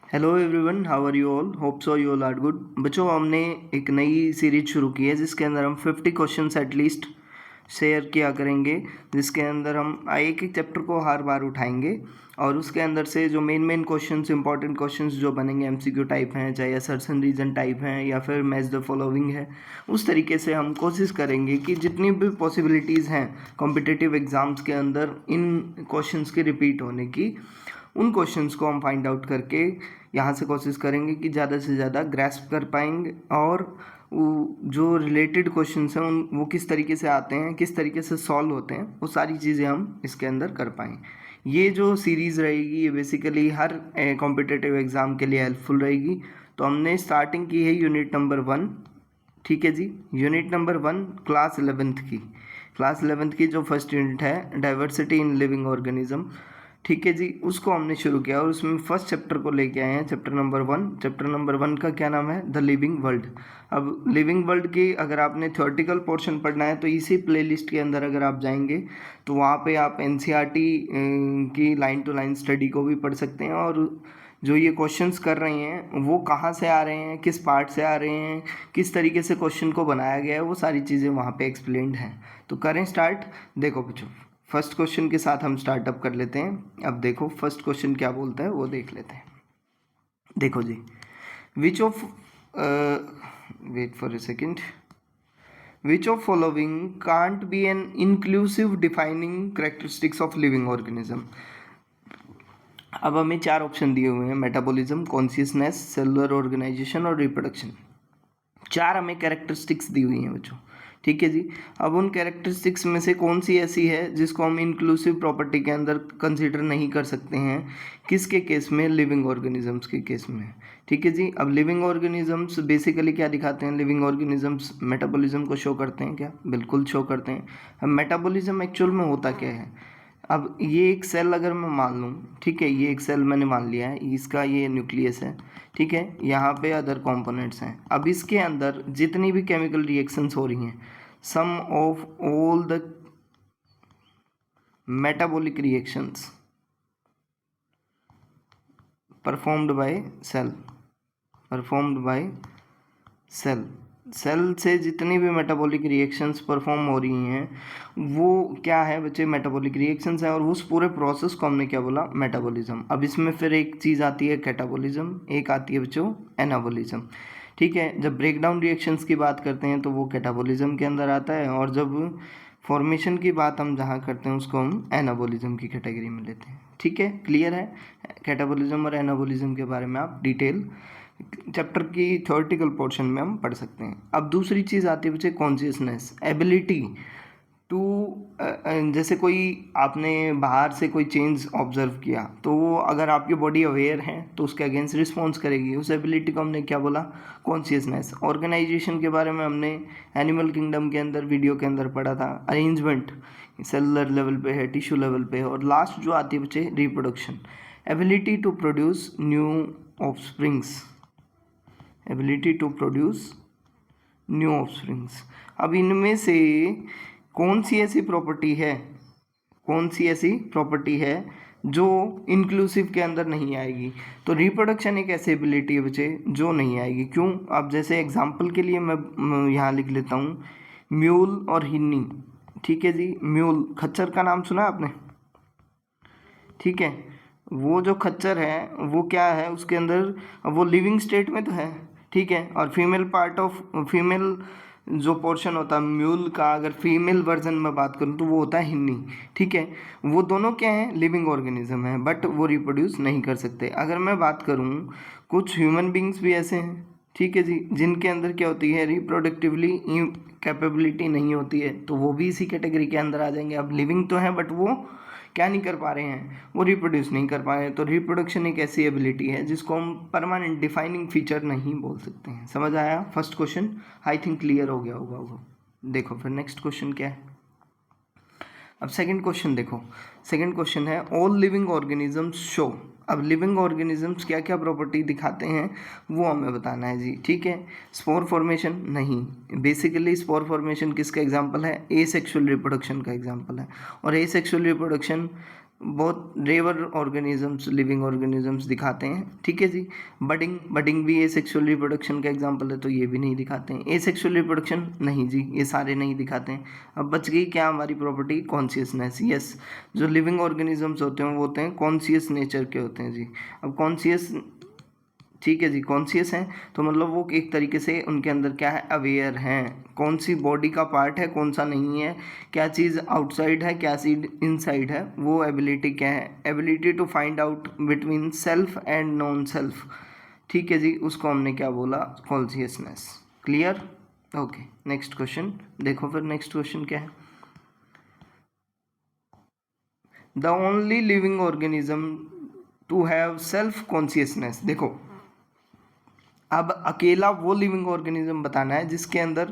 Hello everyone, how are you all? Hope so you all are good. बच्चों, हमने एक नई सीरीज शुरू की है जिसके अंदर हम 50 क्वेश्चंस एटलीस्ट शेयर किया करेंगे, जिसके अंदर हम एक एक चैप्टर को हर बार उठाएंगे और उसके अंदर से जो मेन क्वेश्चंस, इंपॉर्टेंट क्वेश्चंस जो बनेंगे एमसीक्यू टाइप हैं, चाहे असर्शन रीजन टाइप हैं या फिर मैच द फॉलोइंग है, उस तरीके से हम कोशिश करेंगे कि जितनी भी पॉसिबिलिटीज़ हैं कॉम्पिटिटिव एग्ज़ाम्स के अंदर इन क्वेश्चंस के रिपीट होने की, उन क्वेश्चंस को हम फाइंड आउट करके यहाँ से कोशिश करेंगे कि ज़्यादा से ज़्यादा ग्रैस्प कर पाएंगे और जो रिलेटेड क्वेश्चंस हैं उन वो किस तरीके से आते हैं, किस तरीके से सॉल्व होते हैं, वो सारी चीज़ें हम इसके अंदर कर पाएँ। ये जो सीरीज़ रहेगी ये बेसिकली हर कॉम्पिटिटिव एग्ज़ाम के लिए हेल्पफुल रहेगी। तो हमने स्टार्टिंग की है यूनिट नंबर 1। ठीक है जी, यूनिट नंबर 1 क्लास 11th की जो फर्स्ट यूनिट है डाइवर्सिटी इन लिविंग ऑर्गेनिज्म। ठीक है जी, उसको हमने शुरू किया और उसमें फर्स्ट चैप्टर को लेके आए हैं, चैप्टर नंबर 1। चैप्टर नंबर 1 का क्या नाम है? The living world. अब लिविंग वर्ल्ड की अगर आपने थ्योरेटिकल पोर्शन पढ़ना है तो इसी प्लेलिस्ट के अंदर अगर आप जाएंगे तो वहाँ पे आप एनसीईआरटी की लाइन टू लाइन स्टडी को भी पढ़ सकते हैं और जो ये क्वेश्चंस कर रहे हैं वो कहाँ से आ रहे हैं, किस पार्ट से आ रहे हैं, किस तरीके से क्वेश्चन को बनाया गया है, वो सारी चीज़ें वहाँ पे एक्सप्लेन्ड हैं। तो करें स्टार्ट। देखो बच्चों, फर्स्ट क्वेश्चन के साथ हम स्टार्टअप कर लेते हैं। अब देखो फर्स्ट क्वेश्चन क्या बोलता है वो देख लेते हैं। देखो जी, which of wait for a second, which of following can't be an inclusive defining characteristics of living organism. अब हमें 4 ऑप्शन दिए हुए हैं: मेटाबॉलिज्म, कॉन्शियसनेस, सेलुलर ऑर्गेनाइजेशन और रिप्रोडक्शन। 4 हमें कैरेक्टरिस्टिक्स दी हुई हैं बच्चों। ठीक है जी, अब उन कैरेक्टरिस्टिक्स में से कौन सी ऐसी है जिसको हम इंक्लूसिव प्रॉपर्टी के अंदर कंसीडर नहीं कर सकते हैं? किसके केस में? लिविंग ऑर्गेनिजम्स के केस में। ठीक है जी, अब लिविंग ऑर्गेनिजम्स बेसिकली क्या दिखाते हैं? लिविंग ऑर्गेनिजम्स मेटाबॉलिज्म को शो करते हैं क्या? बिल्कुल शो करते हैं। अब मेटाबॉलिज्म एक्चुअल में होता क्या है? अब ये एक सेल अगर मैं मान लूँ, ठीक है, ये एक सेल मैंने मान लिया है, इसका ये न्यूक्लियस है, ठीक है, यहाँ पे अदर कंपोनेंट्स हैं। अब इसके अंदर जितनी भी केमिकल रिएक्शंस हो रही हैं, sum of all the metabolic reactions performed by cell, performed by cell, cell से जितनी भी मेटाबॉलिक रिएक्शंस परफॉर्म हो रही हैं वो क्या है बच्चे? मेटाबॉलिक रिएक्शंस हैं। और उस पूरे प्रोसेस को हमने क्या बोला? मेटाबॉलिज्म। अब इसमें फिर एक चीज़ आती है कैटाबॉलिज्म, एक आती है बच्चों एनाबॉलिज्म। ठीक है, जब ब्रेक डाउन रिएक्शंस की बात करते हैं तो वो कैटाबॉलिज्म के अंदर आता है, और जब फॉर्मेशन की बात हम जहाँ करते हैं उसको हम एनाबॉलिज्म की कैटेगरी में लेते हैं। ठीक है, क्लियर है? कैटाबॉलिज्म और एनाबॉलिज्म के बारे में आप डिटेल चैप्टर की थ्योरेटिकल पोर्शन में हम पढ़ सकते हैं। अब दूसरी चीज़ आती है बच्चे कॉन्शियसनेस, एबिलिटी टू, जैसे कोई आपने बाहर से कोई चेंज ऑब्जर्व किया तो वो अगर आपकी बॉडी अवेयर है तो उसके अगेंस्ट रिस्पॉन्स करेगी, उस एबिलिटी को हमने क्या बोला? कॉन्शियसनेस। ऑर्गेनाइजेशन के बारे में हमने एनिमल किंगडम के अंदर वीडियो के अंदर पढ़ा था, अरेंजमेंट सेलुलर लेवल पे है, टिश्यू लेवल पे है। और लास्ट जो आती है बच्चे reproduction, ability to produce new offsprings, ability to produce new offsprings. अब इनमें से कौन सी ऐसी प्रॉपर्टी है, कौन सी ऐसी प्रॉपर्टी है जो इंक्लूसिव के अंदर नहीं आएगी? तो रिप्रोडक्शन एक ऐसी एबिलिटी है बच्चे जो नहीं आएगी। क्यों? अब जैसे एग्जांपल के लिए मैं यहाँ लिख लेता हूँ म्यूल और हिन्नी। ठीक है जी, म्यूल खच्चर का नाम सुना आपने? ठीक है, वो जो खच्चर है वो क्या है उसके अंदर? वो लिविंग स्टेट में तो है, ठीक है, और फीमेल पार्ट ऑफ फीमेल जो पोर्शन होता है म्यूल का, अगर फीमेल वर्जन में बात करूँ तो वो होता है हिन्नी। ठीक है, वो दोनों क्या हैं? लिविंग ऑर्गेनिज्म है, बट वो रिप्रोड्यूस नहीं कर सकते। अगर मैं बात करूँ, कुछ ह्यूमन बींग्स भी ऐसे हैं, ठीक है जी, जिनके अंदर क्या होती है? रिप्रोडक्टिवली कैपेबिलिटी नहीं होती है, तो वो भी इसी कैटेगरी के अंदर आ जाएंगे। अब लिविंग तो हैं बट वो क्या नहीं कर पा रहे हैं? वो रिप्रोड्यूस नहीं कर पा रहे हैं। तो रिप्रोडक्शन एक ऐसी एबिलिटी है जिसको हम परमानेंट डिफाइनिंग फीचर नहीं बोल सकते हैं। समझ आया? First question I think clear हो गया होगा वो। देखो फिर नेक्स्ट क्वेश्चन क्या है। अब सेकंड क्वेश्चन देखो, सेकंड क्वेश्चन है ऑल लिविंग ऑर्गेनिजम्स शो। अब लिविंग ऑर्गेनिजम्स क्या क्या प्रॉपर्टी दिखाते हैं वो हमें बताना है जी। ठीक है, स्पोर फॉर्मेशन नहीं, बेसिकली स्पोर फॉर्मेशन किसका एग्जांपल है? एसेक्सुअल रिप्रोडक्शन का एग्जांपल है। और एसेक्सुअल रिप्रोडक्शन बहुत रेयर ऑर्गेनिजम्स, लिविंग ऑर्गेनिजम्स दिखाते हैं, ठीक है जी। बडिंग भी एसेक्सुअल रिप्रोडक्शन का एग्जांपल है, तो ये भी नहीं दिखाते हैं। एसेक्सुअल रिप्रोडक्शन नहीं जी, ये सारे नहीं दिखाते हैं। अब बच गई क्या हमारी प्रॉपर्टी, कॉन्शियसनेस। यस, जो लिविंग ऑर्गेनिजम्स होते हैं वो होते हैं कॉन्शियस नेचर के होते हैं जी। अब कॉन्शियस, ठीक है जी, कॉन्शियस हैं तो मतलब वो एक तरीके से उनके अंदर क्या है, अवेयर हैं, कौन सी बॉडी का पार्ट है कौन सा नहीं है, क्या चीज़ आउटसाइड है क्या चीज़ इनसाइड है, वो एबिलिटी क्या है, ability to find out between self and non self, ठीक है जी, उसको हमने क्या बोला, consciousness. Clear, okay. Next question देखो, फिर नेक्स्ट क्वेश्चन क्या है, the only living organism to have self consciousness. देखो, अब अकेला वो लिविंग ऑर्गेनिज्म बताना है जिसके अंदर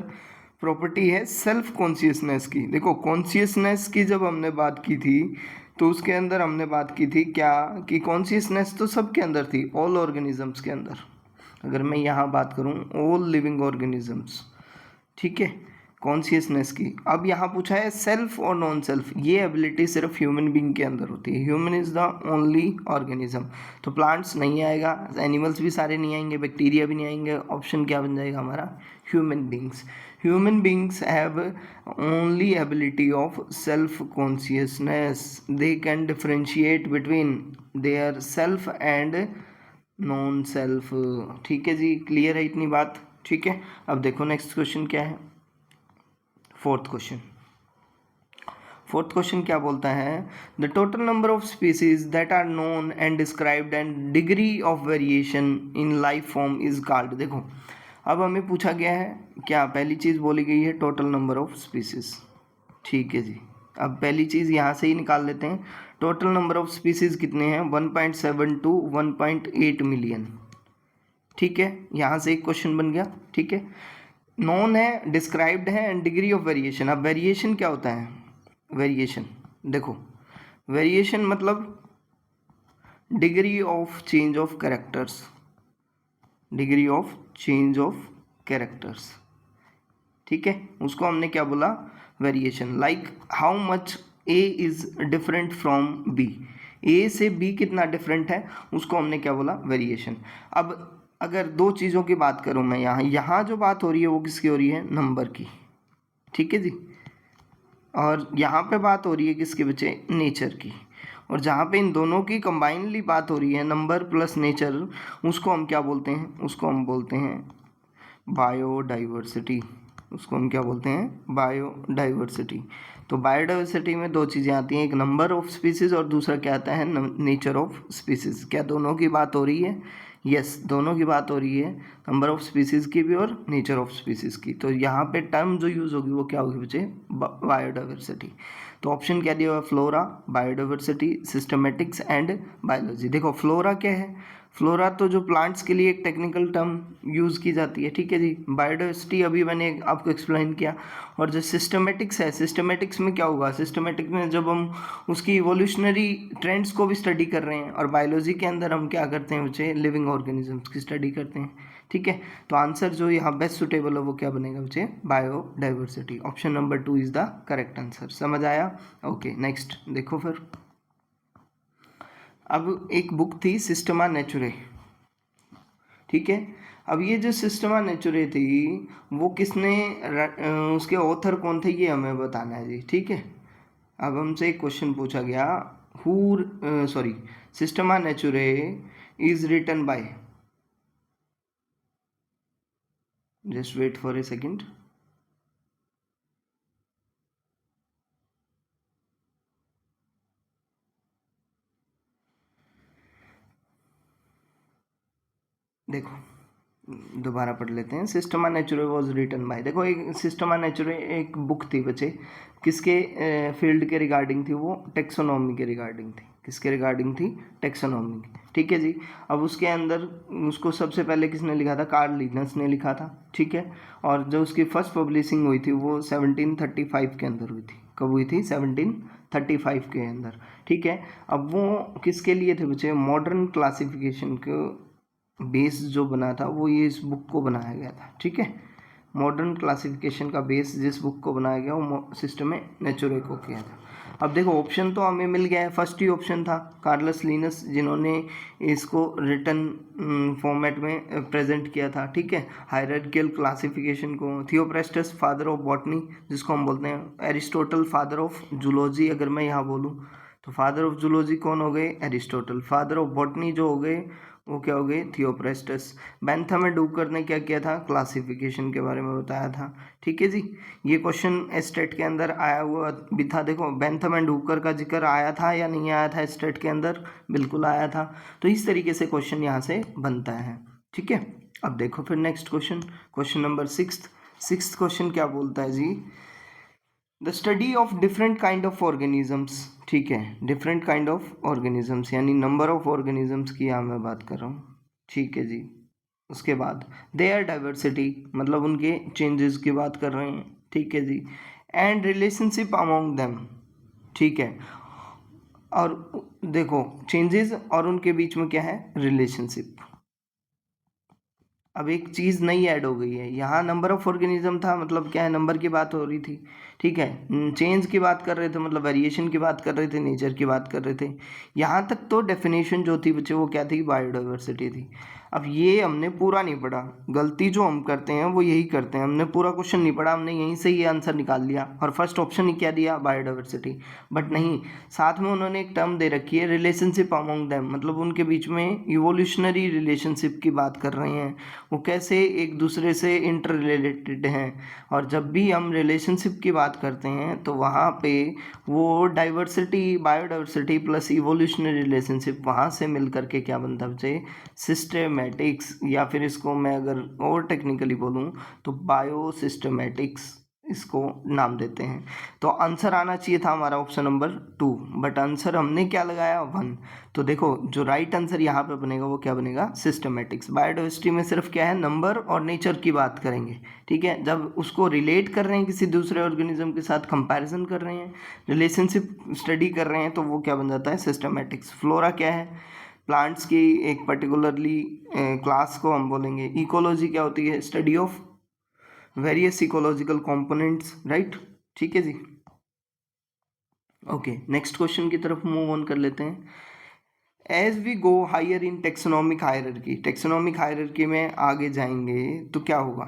प्रॉपर्टी है सेल्फ कॉन्शियसनेस की। देखो, कॉन्शियसनेस की जब हमने बात की थी तो उसके अंदर हमने बात की थी क्या, कि कॉन्शियसनेस तो सबके अंदर थी, ऑल ऑर्गेनिजम्स के अंदर। अगर मैं यहाँ बात करूँ ऑल लिविंग ऑर्गेनिजम्स, ठीक है, कॉन्शियसनेस की। अब यहाँ पूछा है सेल्फ और नॉन सेल्फ, ये एबिलिटी सिर्फ ह्यूमन बीइंग के अंदर होती है। Human is the only organism. तो प्लांट्स नहीं आएगा, एनिमल्स भी सारे नहीं आएंगे, बैक्टीरिया भी नहीं आएंगे, ऑप्शन क्या बन जाएगा हमारा, human beings. Human beings have only ability of self consciousness, they can differentiate between their self and non self, ठीक है जी, क्लियर है इतनी बात, ठीक है। अब देखो नेक्स्ट क्वेश्चन क्या है, फोर्थ क्वेश्चन। फोर्थ क्वेश्चन क्या बोलता है, the total number of species that are known and described and degree of variation in life form is called. देखो, अब हमें पूछा गया है क्या, पहली चीज़ बोली गई है टोटल नंबर ऑफ स्पीसीज, ठीक है जी। अब पहली चीज़ यहाँ से ही निकाल लेते हैं, टोटल नंबर ऑफ स्पीसीज कितने हैं, 1.7 टू 1.8 मिलियन, ठीक है, यहाँ से एक क्वेश्चन बन गया, ठीक है। नॉन है, डिस्क्राइब्ड है एंड डिग्री ऑफ वेरिएशन। अब वेरिएशन क्या होता है, वेरिएशन देखो, वेरिएशन मतलब degree of change of characters, degree of change of characters, ठीक है, उसको हमने क्या बोला, variation. Like how much A is different from B, A से बी कितना डिफरेंट है, उसको हमने क्या बोला, वेरिएशन। अब अगर दो चीज़ों की बात करूं मैं, यहाँ जो बात हो रही है वो किसकी हो रही है, नंबर की, ठीक है जी, और यहाँ पे बात हो रही है किसके बच्चे, नेचर की। और जहाँ पे इन दोनों की कंबाइनली बात हो रही है, नंबर प्लस नेचर, उसको हम क्या बोलते हैं, उसको हम बोलते हैं बायोडाइवर्सिटी, उसको हम क्या बोलते हैं, बायोडाइवर्सिटी। तो बायोडाइवर्सिटी में दो चीज़ें आती हैं, एक नंबर ऑफ स्पीसीज और दूसरा क्या आता है, नेचर ऑफ स्पीसीज। क्या दोनों की बात हो रही है, यस, दोनों की बात हो रही है, नंबर ऑफ स्पीसीज की भी और नेचर ऑफ स्पीसीज की। तो यहाँ पे टर्म जो यूज़ होगी वो क्या होगी बच्चे, बायोडाइवर्सिटी। तो ऑप्शन क्या दिया हुआ, flora, biodiversity, systematics and biology. देखो, फ्लोरा क्या है, फ्लोरा तो जो प्लांट्स के लिए एक टेक्निकल टर्म यूज़ की जाती है, ठीक है जी। बायोडाइवर्सिटी अभी मैंने आपको एक्सप्लेन किया। और जो सिस्टमेटिक्स है, सिस्टमेटिक्स में क्या होगा, सिस्टमेटिक्स में जब हम उसकी इवोल्यूशनरी ट्रेंड्स को भी स्टडी कर रहे हैं, और बायोलॉजी के अंदर हम क्या करते हैं बच्चे, लिविंग ऑर्गेनिजम्स की स्टडी करते हैं, ठीक है। तो आंसर जो यहाँ बेस्ट सुटेबल है वो क्या बनेगा बच्चे, biodiversity. Option number 2 is the correct answer. समझ आया, ओके। नेक्स्ट देखो फिर, अब एक बुक थी सिस्टमा नेचुरे, ठीक है। अब ये जो सिस्टमा नेचुरे थी वो किसने, उसके ऑथर कौन थे ये हमें बताना है जी, ठीक है। अब हमसे एक क्वेश्चन पूछा गया, who sorry, Systema Naturae is written by, just wait for a second. देखो, दोबारा पढ़ लेते हैं, Systema Naturae was written by. देखो, एक सिस्टमा नेचुरे एक बुक थी बच्चे, किसके फील्ड के रिगार्डिंग थी, वो टेक्सोनॉमी के रिगार्डिंग थी, किसके रिगार्डिंग थी, टेक्सोनॉमी की, ठीक है जी। अब उसके अंदर उसको सबसे पहले किसने लिखा था, कार्ल लिनस ने लिखा था, ठीक है। और जो उसकी फर्स्ट पब्लिशिंग हुई थी वो 1735 के अंदर हुई थी। कब हुई थी, 1735 के अंदर, ठीक है। अब वो किसके लिए थे बच्चे, मॉडर्न क्लासिफिकेशन को बेस जो बना था वो ये इस बुक को बनाया गया था, ठीक है। मॉडर्न क्लासिफिकेशन का बेस जिस बुक को बनाया गया वो सिस्टम में नेचुरे को किया था। अब देखो ऑप्शन तो हमें मिल गया है, फर्स्ट ही ऑप्शन था कार्लस लिनस जिन्होंने इसको रिटन फॉर्मेट में प्रेजेंट किया था, ठीक है, हायरार्किकल क्लासिफिकेशन को। थियोप्रेस्टस फादर ऑफ बॉटनी जिसको हम बोलते हैं, एरिस्टोटल फादर ऑफ जूलॉजी अगर मैं यहाँ बोलूँ तो फादर ऑफ जूलॉजी कौन हो गए, एरिस्टोटल। फादर ऑफ बॉटनी जो हो गए वो क्या हो गए, थियोप्रेस्टस। बेंथम एंड डूकर ने क्या किया था, क्लासिफिकेशन के बारे में बताया था, ठीक है जी। ये क्वेश्चन स्टेट के अंदर आया हुआ भी था, देखो बेंथम एंड डूकर का जिक्र आया था या नहीं आया था स्टेट के अंदर, बिल्कुल आया था। तो इस तरीके से क्वेश्चन यहाँ से बनता है, ठीक है। अब देखो फिर next question, question number sixth question क्या बोलता है जी, the study of different kind of organisms, ठीक है, डिफरेंट काइंड ऑफ ऑर्गेनिजम्स यानी नंबर ऑफ ऑर्गेनिजम्स की यहाँ मैं बात कर रहा हूँ, ठीक है जी। उसके बाद देयर डाइवर्सिटी मतलब उनके चेंजेस की बात कर रहे हैं, ठीक है जी। एंड रिलेशनशिप अमॉन्ग देम, ठीक है। और देखो चेंजेस और उनके बीच में क्या है, रिलेशनशिप। अब एक चीज़ नई ऐड हो गई है यहाँ, नंबर ऑफ ऑर्गेनिज्म था मतलब क्या है, नंबर की बात हो रही थी, ठीक है। चेंज की बात कर रहे थे मतलब वेरिएशन की बात कर रहे थे, नेचर की बात कर रहे थे। यहाँ तक तो डेफिनेशन जो थी बच्चे वो क्या थी, बायोडाइवर्सिटी थी। अब ये हमने पूरा नहीं पढ़ा, गलती जो हम करते हैं वो यही करते हैं, हमने पूरा क्वेश्चन नहीं पढ़ा, हमने यहीं से ये आंसर निकाल लिया और फर्स्ट ऑप्शन ही क्या दिया, बायोडाइवर्सिटी। बट नहीं, साथ में उन्होंने एक टर्म दे रखी है रिलेशनशिप अमॉन्ग देम, मतलब उनके बीच में इवोल्यूशनरी रिलेशनशिप की बात कर रहे हैं, वो कैसे एक दूसरे से इंटर रिलेटेड हैं। और जब भी हम रिलेशनशिप की बात करते हैं तो वहाँ पे वो diversity, biodiversity plus evolutionary relationship वहाँ से मिल करके क्या बनता है बच्चे, सिस्टेमेटिक्स, या फिर इसको मैं अगर और टेक्निकली बोलूँ तो बायो सिस्टमेटिक्स इसको नाम देते हैं। तो आंसर आना चाहिए था हमारा ऑप्शन नंबर 2, बट आंसर हमने क्या लगाया 1। तो देखो जो राइट आंसर यहाँ पे बनेगा वो क्या बनेगा, सिस्टमेटिक्स। बायोडाइवर्सिटी में सिर्फ क्या है, नंबर और नेचर की बात करेंगे, ठीक है। जब उसको रिलेट कर रहे हैं किसी दूसरे ऑर्गेनिज्म के साथ, कंपैरिजन कर रहे हैं, रिलेशनशिप स्टडी कर रहे हैं, तो वो क्या बन जाता है, सिस्टमेटिक्स। फ्लोरा क्या है, प्लांट्स की एक पर्टिकुलरली क्लास को हम बोलेंगे। इकोलॉजी क्या होती है, study of various ecological components, right, ठीक है जी। ओके, नेक्स्ट क्वेश्चन की तरफ मूव ऑन कर लेते हैं। As we go higher in taxonomic hierarchy, taxonomic hierarchy में आगे जाएंगे तो क्या होगा,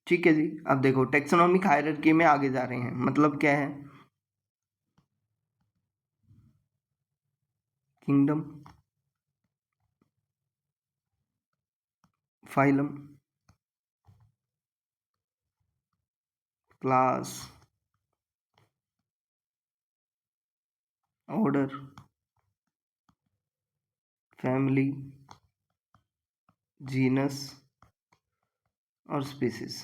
ठीक है जी। अब देखो टेक्सोनॉमिक हायरार्की में आगे जा रहे हैं मतलब क्या है, kingdom, phylum, class, order, family, genus और स्पीसीज।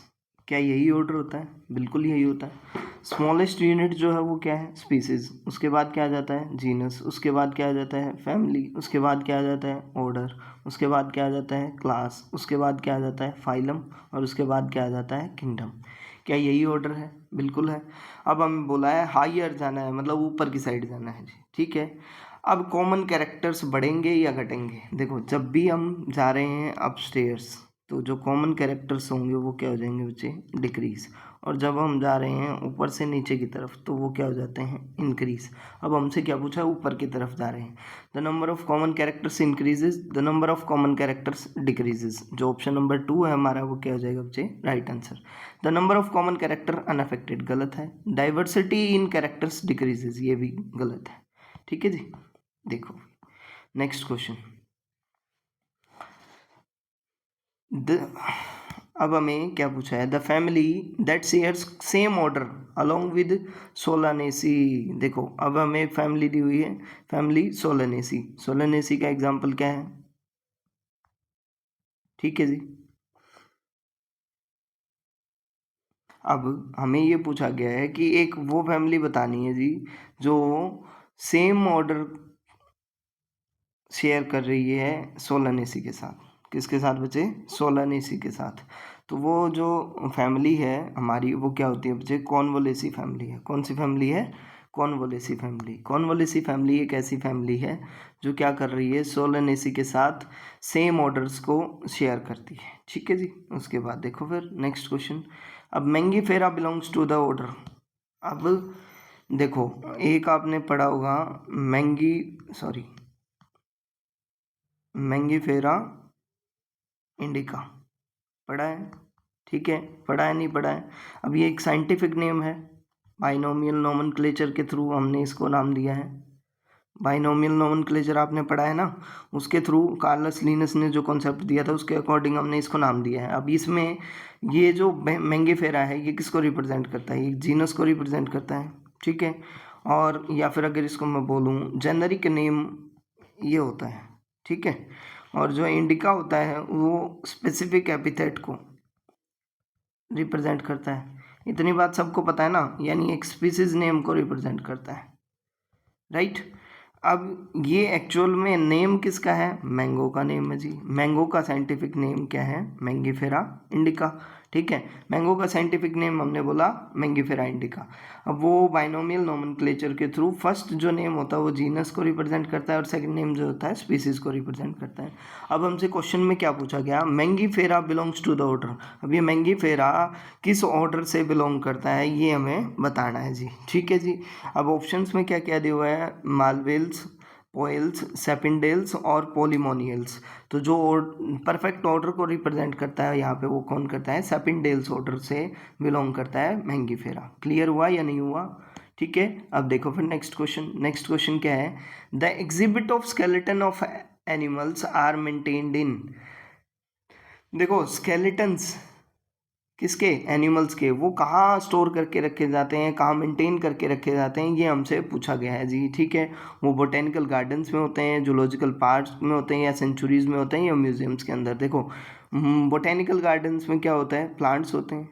क्या यही ऑर्डर होता है, बिल्कुल यही होता है। स्मॉलेस्ट यूनिट जो है वो क्या है, स्पीसीज, उसके बाद क्या आ जाता है, जीनस, उसके बाद क्या आ जाता है, फैमिली, उसके बाद क्या आ जाता है, ऑर्डर, उसके बाद क्या आ जाता है, क्लास, उसके बाद क्या आ जाता है, फाइलम, और उसके बाद क्या आ जाता है, किंगडम। क्या यही ऑर्डर है, बिल्कुल है। अब हमें बोला है हायर जाना है मतलब ऊपर की साइड जाना है जी, ठीक है। अब कॉमन कैरेक्टर्स बढ़ेंगे या घटेंगे, देखो जब भी हम जा रहे हैं अपस्टेयर्स तो जो कॉमन कैरेक्टर्स होंगे वो क्या हो जाएंगे बच्चे, डिक्रीज। और जब हम जा रहे हैं ऊपर से नीचे की तरफ तो वो क्या हो जाते हैं, इंक्रीज। अब हमसे क्या पूछा है, ऊपर की तरफ जा रहे हैं, the number of common characters increases, the number of common characters decreases. जो ऑप्शन नंबर 2 है हमारा वो क्या हो जाएगा बच्चे, right answer. The number of common character unaffected, गलत है। डाइवर्सिटी इन कैरेक्टर्स डिक्रीजेज, ये भी गलत है, ठीक है जी। देखो नेक्स्ट क्वेश्चन, अब हमें क्या पूछा है, the family that shares same order along with Solanaceae. देखो अब हमें एक फैमिली दी हुई है, फैमिली सोलानेसी, सोलानेसी का एग्जांपल क्या है, ठीक है जी। अब हमें ये पूछा गया है कि एक वो फैमिली बतानी है जी जो सेम ऑर्डर शेयर कर रही है सोलानेसी के साथ। किसके साथ बच्चे, सोलानेसी के साथ। तो वो जो फैमिली है हमारी वो क्या होती है बच्चे, कॉन्वोलेसी फैमिली है। कौन सी फैमिली है, कॉन्वोलेसी फैमिली। कॉन्वोलेसी फैमिली एक ऐसी फैमिली है जो क्या कर रही है, सोलानेसी के साथ सेम ऑर्डर्स को शेयर करती है, ठीक है जी। उसके बाद देखो फिर नेक्स्ट क्वेश्चन, अब Mangifera belongs to the order. अब देखो एक आपने पढ़ा होगा मैंगीफेरा इंडिका, पढ़ा है? ठीक है, पढ़ा है नहीं पढ़ा है? अब ये एक साइंटिफिक नेम है, बाइनोमियल नोमेनक्लेचर के थ्रू हमने इसको नाम दिया है। बाइनोमियल नोमेनक्लेचर आपने पढ़ा है ना, उसके थ्रू कार्लस लिनस ने जो कॉन्सेप्ट दिया था उसके अकॉर्डिंग हमने इसको नाम दिया है। अब इसमें ये जो मैंगीफेरा है ये किसको रिप्रेजेंट करता है? ये जीनस को रिप्रेजेंट करता है, ठीक है। और या फिर अगर इसको मैं बोलूँ जेनरिक नेम ये होता है, ठीक है। और जो इंडिका होता है वो स्पेसिफिक एपिथेट को रिप्रेजेंट करता है। इतनी बात सबको पता है ना, यानी एक स्पीसीज नेम को रिप्रेजेंट करता है, राइट। अब ये एक्चुअल में नेम किसका है? मैंगो का नेम है जी। मैंगो का साइंटिफिक नेम क्या है? मैंगीफेरा इंडिका, ठीक है। मैंगो का साइंटिफिक नेम हमने बोला मैंगीफेरा इंडिका। अब वो बाइनोमियल नोमेनक्लेचर के थ्रू फर्स्ट जो नेम होता है वो जीनस को रिप्रेजेंट करता है और सेकंड नेम जो होता है स्पीसीज को रिप्रेजेंट करता है। अब हमसे क्वेश्चन में क्या पूछा गया? Mangifera belongs to the order. अब ये मैंगीफेरा किस ऑर्डर से बिलोंग करता है ये हमें बताना है जी, ठीक है जी। अब ऑप्शंस में क्या क्या दिया हुआ है? मालवेल्स, पोएल्स, सेपिंडेल्स और पोलिमोनियल्स। तो जो परफेक्ट ऑर्डर को रिप्रेजेंट करता है यहाँ पे वो कौन करता है? सेपिंडेल्स ऑर्डर से बिलोंग करता है मैंगीफेरा। क्लियर हुआ या नहीं हुआ? ठीक है। अब देखो फिर नेक्स्ट क्वेश्चन क्या है? The exhibit of skeleton of animals are maintained in. देखो स्केलेटन्स किसके? एनिमल्स के, वो कहाँ स्टोर करके रखे जाते हैं, कहाँ मेंटेन करके रखे जाते हैं, ये हमसे पूछा गया है जी, ठीक है। वो बोटेनिकल गार्डन्स में होते हैं, जूलॉजिकल पार्क्स में होते हैं, या सेंचुरीज में होते हैं, या म्यूजियम्स के अंदर। देखो बोटेनिकल गार्डन्स में क्या होता है? प्लांट्स होते हैं,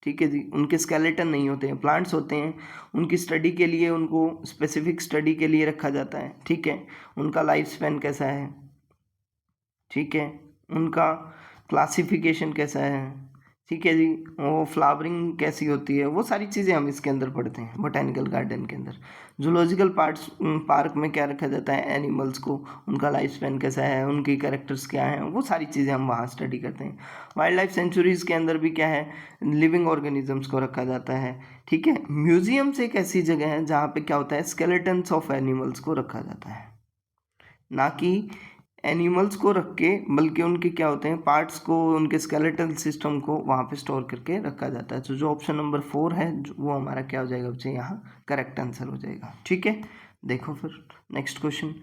ठीक है जी। उनके स्केलेटन नहीं होते हैं, प्लांट्स होते हैं। उनकी स्टडी के लिए, उनको स्पेसिफिक स्टडी के लिए रखा जाता है, ठीक है। उनका लाइफ स्पैन कैसा है, ठीक है। उनका क्लासिफिकेशन कैसा है, ठीक है जी। वो फ्लावरिंग कैसी होती है, वो सारी चीज़ें हम इसके अंदर पढ़ते हैं बोटेनिकल गार्डन के अंदर। जूलॉजिकल पार्क में क्या रखा जाता है? एनिमल्स को, उनका लाइफ स्पैन कैसा है, उनकी कैरेक्टर्स क्या हैं, वो सारी चीज़ें हम वहाँ स्टडी करते हैं। वाइल्ड लाइफ सेंचुरीज़ के अंदर भी क्या है? लिविंग ऑर्गेनिजम्स को रखा जाता है, ठीक है। म्यूजियम्स एक ऐसी जगह है जहाँ पे क्या होता है? स्केलेटन्स ऑफ एनिमल्स को रखा जाता है, ना कि एनिमल्स को रख के, बल्कि उनके क्या होते हैं? पार्ट्स को, उनके स्केलेटल सिस्टम को वहाँ पे स्टोर करके रखा जाता है। तो जो ऑप्शन नंबर 4 है वो हमारा क्या हो जाएगा बच्चे? यहाँ करेक्ट आंसर हो जाएगा, ठीक है। देखो फिर next question,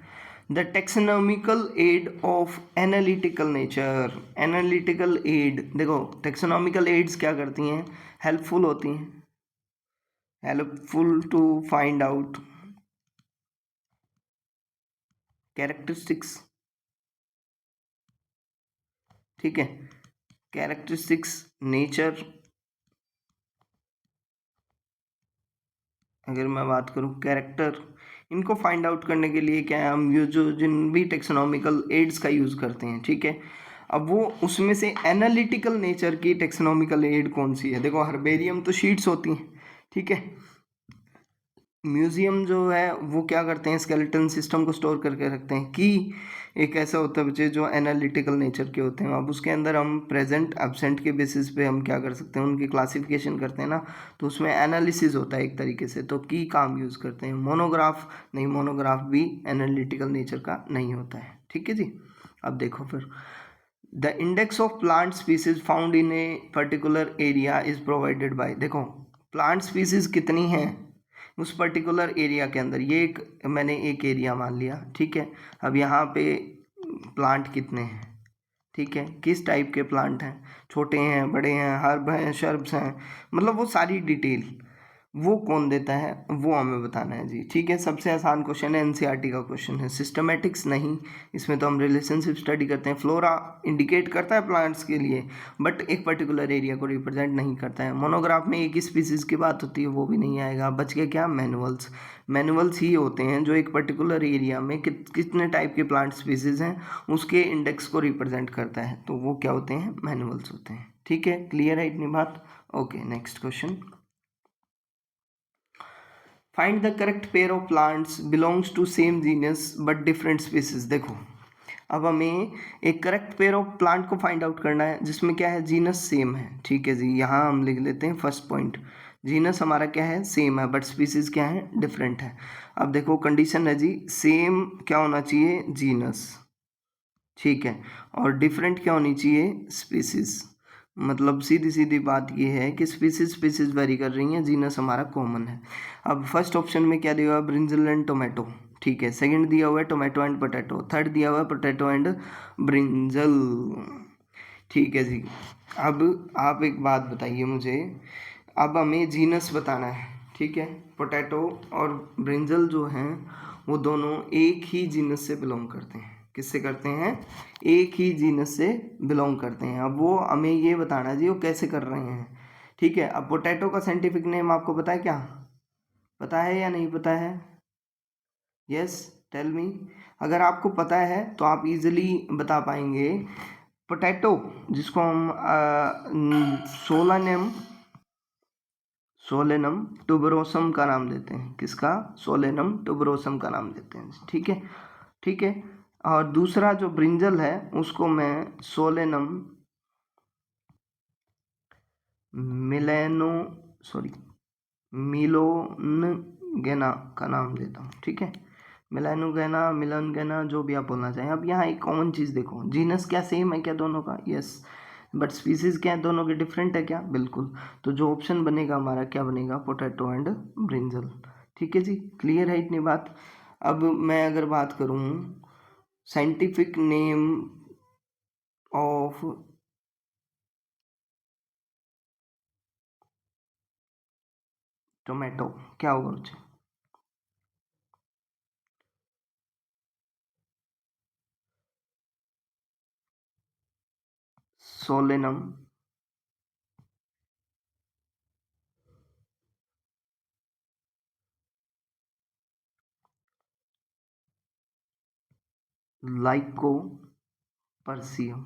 the taxonomical aid of analytical nature. Analytical aid, देखो टेक्सोनॉमिकल एड्स क्या करती हैं? हेल्पफुल होती हैं, helpful to find out characteristics, ठीक है। कैरेक्टरिस्टिक्स, नेचर, अगर मैं बात करूँ कैरेक्टर, इनको फाइंड आउट करने के लिए क्या है? हम ये जो जिन भी टेक्सोनॉमिकल एड्स का यूज़ करते हैं, ठीक है। अब वो उसमें से एनालिटिकल नेचर की टेक्सोनॉमिकल एड कौन सी है? देखो हर्बेरियम तो शीट्स होती हैं, ठीक है। म्यूजियम जो है वो क्या करते हैं? स्केलेटन सिस्टम को स्टोर करके रखते हैं। कि एक ऐसा होता है बच्चे जो एनालिटिकल नेचर के होते हैं, अब उसके अंदर हम प्रेजेंट एब्सेंट के बेसिस पे हम क्या कर सकते हैं? उनकी क्लासिफिकेशन करते हैं ना, तो उसमें एनालिसिस होता है एक तरीके से। तो की काम यूज़ करते हैं। मोनोग्राफ नहीं, मोनोग्राफ भी एनालिटिकल नेचर का नहीं होता है, ठीक है जी। अब देखो फिर, the index of plant species found in a particular area is provided by. देखो प्लांट स्पीसीज कितनी हैं उस पर्टिकुलर एरिया के अंदर, ये एक मैंने एक एरिया मान लिया, ठीक है। अब यहाँ पे प्लांट कितने हैं, ठीक है, किस टाइप के प्लांट हैं, छोटे हैं, बड़े हैं, हर्ब हैं, शर्ब्स हैं, मतलब वो सारी डिटेल वो कौन देता है? वो हमें बताना है जी, ठीक है। सबसे आसान क्वेश्चन है, एनसीईआरटी का क्वेश्चन है, सिस्टमेटिक्स नहीं। इसमें तो हम रिलेशनशिप स्टडी करते हैं। फ्लोरा इंडिकेट करता है प्लांट्स के लिए, बट एक पर्टिकुलर एरिया को रिप्रेजेंट नहीं करता है। मोनोग्राफ में एक ही स्पीसीज की बात होती है, वो भी नहीं आएगा। बच गया क्या? मैनुअल्स। मैनुअल्स ही होते हैं जो एक पर्टिकुलर एरिया में कितने टाइप के प्लांट स्पीसीज हैं उसके इंडेक्स को रिप्रेजेंट करता है, तो वो क्या होते हैं? मैनुअल्स होते हैं, ठीक है। क्लियर है इतनी बात? Okay next question, find the correct pair of plants belongs to same genus but different species. देखो अब हमें एक करेक्ट पेयर ऑफ प्लांट को फाइंड आउट करना है जिसमें क्या है? जीनस सेम है, ठीक है जी। यहाँ हम लिख लेते हैं फर्स्ट पॉइंट, जीनस हमारा क्या है, सेम है, बट स्पीसीज क्या है, डिफरेंट है। अब देखो कंडीशन है जी, सेम क्या होना चाहिए, जीनस, ठीक है, और डिफरेंट क्या होनी चाहिए, स्पीसीज। मतलब सीधी सीधी बात ये है कि स्पीसीज स्पीसीज वेरी कर रही हैं, जीनस हमारा कॉमन है। अब फर्स्ट ऑप्शन में क्या दिया हुआ है, ब्रिंजल एंड टोमेटो, ठीक है। सेकंड दिया हुआ है टोमेटो एंड पोटैटो, थर्ड दिया हुआ है पोटैटो एंड ब्रिंजल, ठीक है जी। अब आप एक बात बताइए मुझे, अब हमें जीनस बताना है, ठीक है। पोटैटो और ब्रिंजल जो हैं वो दोनों एक ही जीनस से बिलोंग करते हैं। किससे करते हैं, एक ही जीनस से बिलोंग करते हैं। अब वो हमें ये बताना है जी वो कैसे कर रहे हैं, ठीक है। अब पोटैटो का साइंटिफिक नेम आपको पता है क्या, पता है या नहीं पता है, यस टेल मी। अगर आपको पता है तो आप इजीली बता पाएंगे। पोटैटो जिसको हम सोलानेम सोलेनम टुबरोसम का नाम देते हैं, किसका, सोलेनम टुबरोसम का नाम देते हैं, ठीक है, ठीक है। और दूसरा जो ब्रिंजल है उसको मैं सोलेनम मिलेनो सॉरी मिलोनगेना का नाम देता हूँ, ठीक है। मिलानोगेना मिलनगेना जो भी आप बोलना चाहें। अब यहाँ एक कॉमन चीज़ देखो, जीनस क्या सेम है क्या दोनों का, यस, बट स्पीसीज क्या है दोनों के, डिफरेंट है क्या, बिल्कुल। तो जो ऑप्शन बनेगा हमारा क्या बनेगा, पोटैटो एंड ब्रिंजल, ठीक है जी, क्लियर है इतनी बात। अब मैं अगर बात करूँ साइंटिफिक नेम ऑफ टोमेटो, क्या होगा मुझे, सोलेनम लाइको परसियम,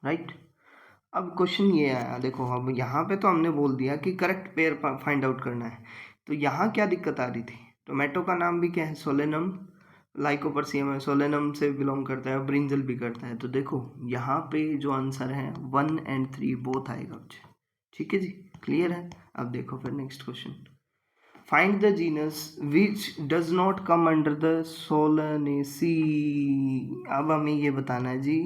राइट। अब क्वेश्चन ये आया, देखो अब यहाँ पे तो हमने बोल दिया कि करेक्ट पेयर फाइंड आउट करना है, तो यहाँ क्या दिक्कत आ रही थी, टोमेटो का नाम भी क्या है, सोलेनम लाइकोपर्सियम है, सोलेनम से बिलोंग करता है, ब्रिंजल भी करता है। तो देखो यहाँ पे जो आंसर है 1 and 3 बोथ आएगा मुझे, ठीक है जी, क्लियर है। अब देखो फिर next question, find the genus which does not come under the Solanaceae. अब हमें ये बताना है जी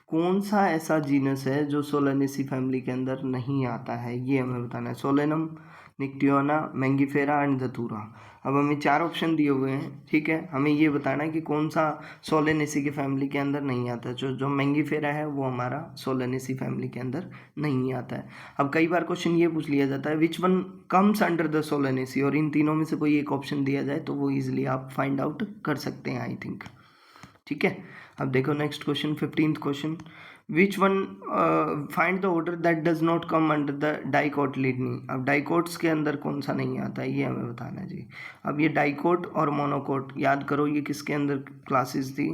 कौन सा ऐसा जीनस है जो सोलनेसी फैमिली के अंदर नहीं आता है, ये हमें बताना है। सोलेनम, निक्टियोना, मैंगीफेरा एंड धतूरा। अब हमें 4 ऑप्शन दिए हुए हैं, ठीक है। हमें ये बताना है कि कौन सा सोलेनेसी की फैमिली के अंदर नहीं आता। जो मैंगीफेरा है वो हमारा सोलेनेसी फैमिली के अंदर नहीं आता है। अब कई बार क्वेश्चन ये पूछ लिया जाता है which one comes under the Solanaceae, और इन तीनों में से कोई एक ऑप्शन दिया जाए तो वो इजीली आप फाइंड आउट कर सकते हैं, आई थिंक, ठीक है। अब देखो next question, 15th question, which one find the order that does not come under the dicotyledonae. अब डाइकोट्स के अंदर कौन सा नहीं आता है ये हमें बताना है जी। अब ये डाइकोट और मोनोकोट याद करो, ये किसके अंदर क्लासेस थी,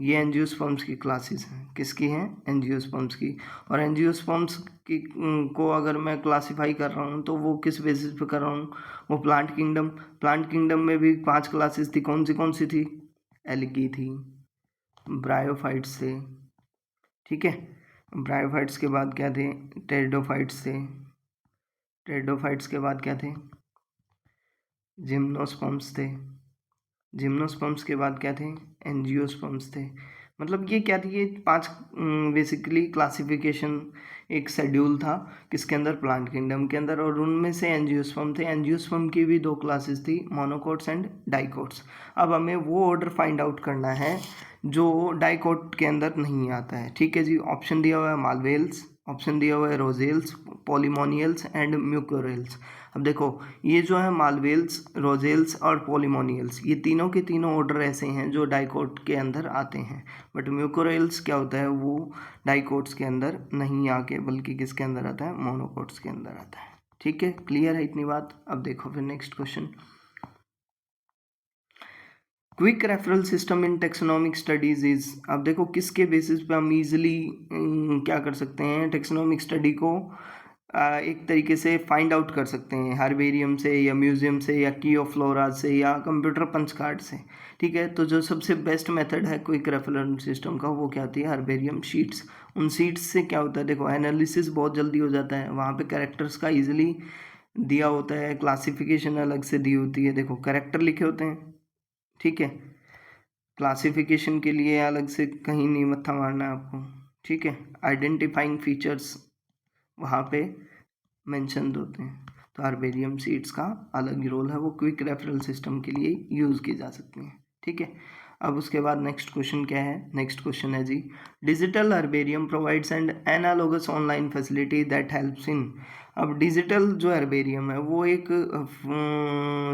ये एंजियोस्पर्म्स की क्लासेस हैं, किसकी हैं, एंजियोस्पर्म्स की। और एंजियोस्पर्म्स की को अगर मैं क्लासीफाई कर रहा हूँ तो वो किस बेसिस पे कर रहा हूँ, वो प्लांट किंगडम में भी 5 क्लासेस थी, कौन सी थी, एल्गी थी, ब्रायोफाइट्स थे, ठीक है। ब्रायोफाइट्स के बाद क्या थे, टेरिडोफाइट्स थे, टेरिडोफाइट्स के बाद क्या थे, जिम्नोस्पर्म्स थे, जिम्नोस्पर्म्स के बाद क्या थे, एंजियोस्पर्म्स थे। मतलब ये क्या थी, ये 5 बेसिकली क्लासिफिकेशन, एक शेड्यूल था किसके अंदर, प्लांट किंगडम के अंदर, और उनमें से एंजियोस्पर्म थे। एंजियोस्पर्म की भी 2 क्लासेस थी, मोनोकोट्स एंड डाइकोट्स। अब हमें वो ऑर्डर फाइंड आउट करना है जो डाइकोट के अंदर नहीं आता है, ठीक है जी। ऑप्शन दिया हुआ है मालवेल्स, ऑप्शन दिया हुआ है रोजेल्स, पॉलीमोनियल्स एंड म्यूकोरेल्स। अब देखो ये जो है मालवेल्स, रोजेल्स और पॉलीमोनियल्स, ये तीनों के तीनों ऑर्डर ऐसे हैं जो डाइकोट के अंदर आते हैं, बट म्यूकोरेल्स क्या होता है, वो डाइकोट्स के अंदर नहीं आके बल्कि किसके अंदर आता है, मोनोकोट्स के अंदर आता है, ठीक है, क्लियर है इतनी बात। अब देखो फिर next question, quick referral system in taxonomic studies is. अब देखो किसके बेसिस पे हम इजीली क्या कर सकते हैं, टेक्सोनोमिक स्टडी को एक तरीके से फाइंड आउट कर सकते हैं हार्बेरियम से या म्यूज़ियम से या की ऑफ फ्लोरा से या कंप्यूटर पंच कार्ड से। ठीक है, तो जो सबसे बेस्ट मेथड है क्विक रेफरेंस सिस्टम का वो क्या होती है, हार्बेरियम शीट्स। उन शीट्स से क्या होता है, देखो एनालिसिस बहुत जल्दी हो जाता है, वहाँ पे कैरेक्टर्स का ईजिली दिया होता है, क्लासिफिकेशन अलग से दी होती है, देखो कैरेक्टर लिखे होते हैं। ठीक है, क्लासिफिकेशन के लिए अलग से कहीं नहीं मत्था मारना है आपको। ठीक है, आइडेंटिफाइंग फीचर्स वहाँ पे मेंशन होते हैं। तो हार्बेरियम सीड्स का अलग ही रोल है, वो क्विक रेफरल सिस्टम के लिए यूज़ की जा सकती हैं। ठीक है, अब उसके बाद नेक्स्ट क्वेश्चन क्या है, नेक्स्ट क्वेश्चन है जी, digital herbarium provides and analogous online facility that helps in. अब डिजिटल जो हार्बेरियम है वो एक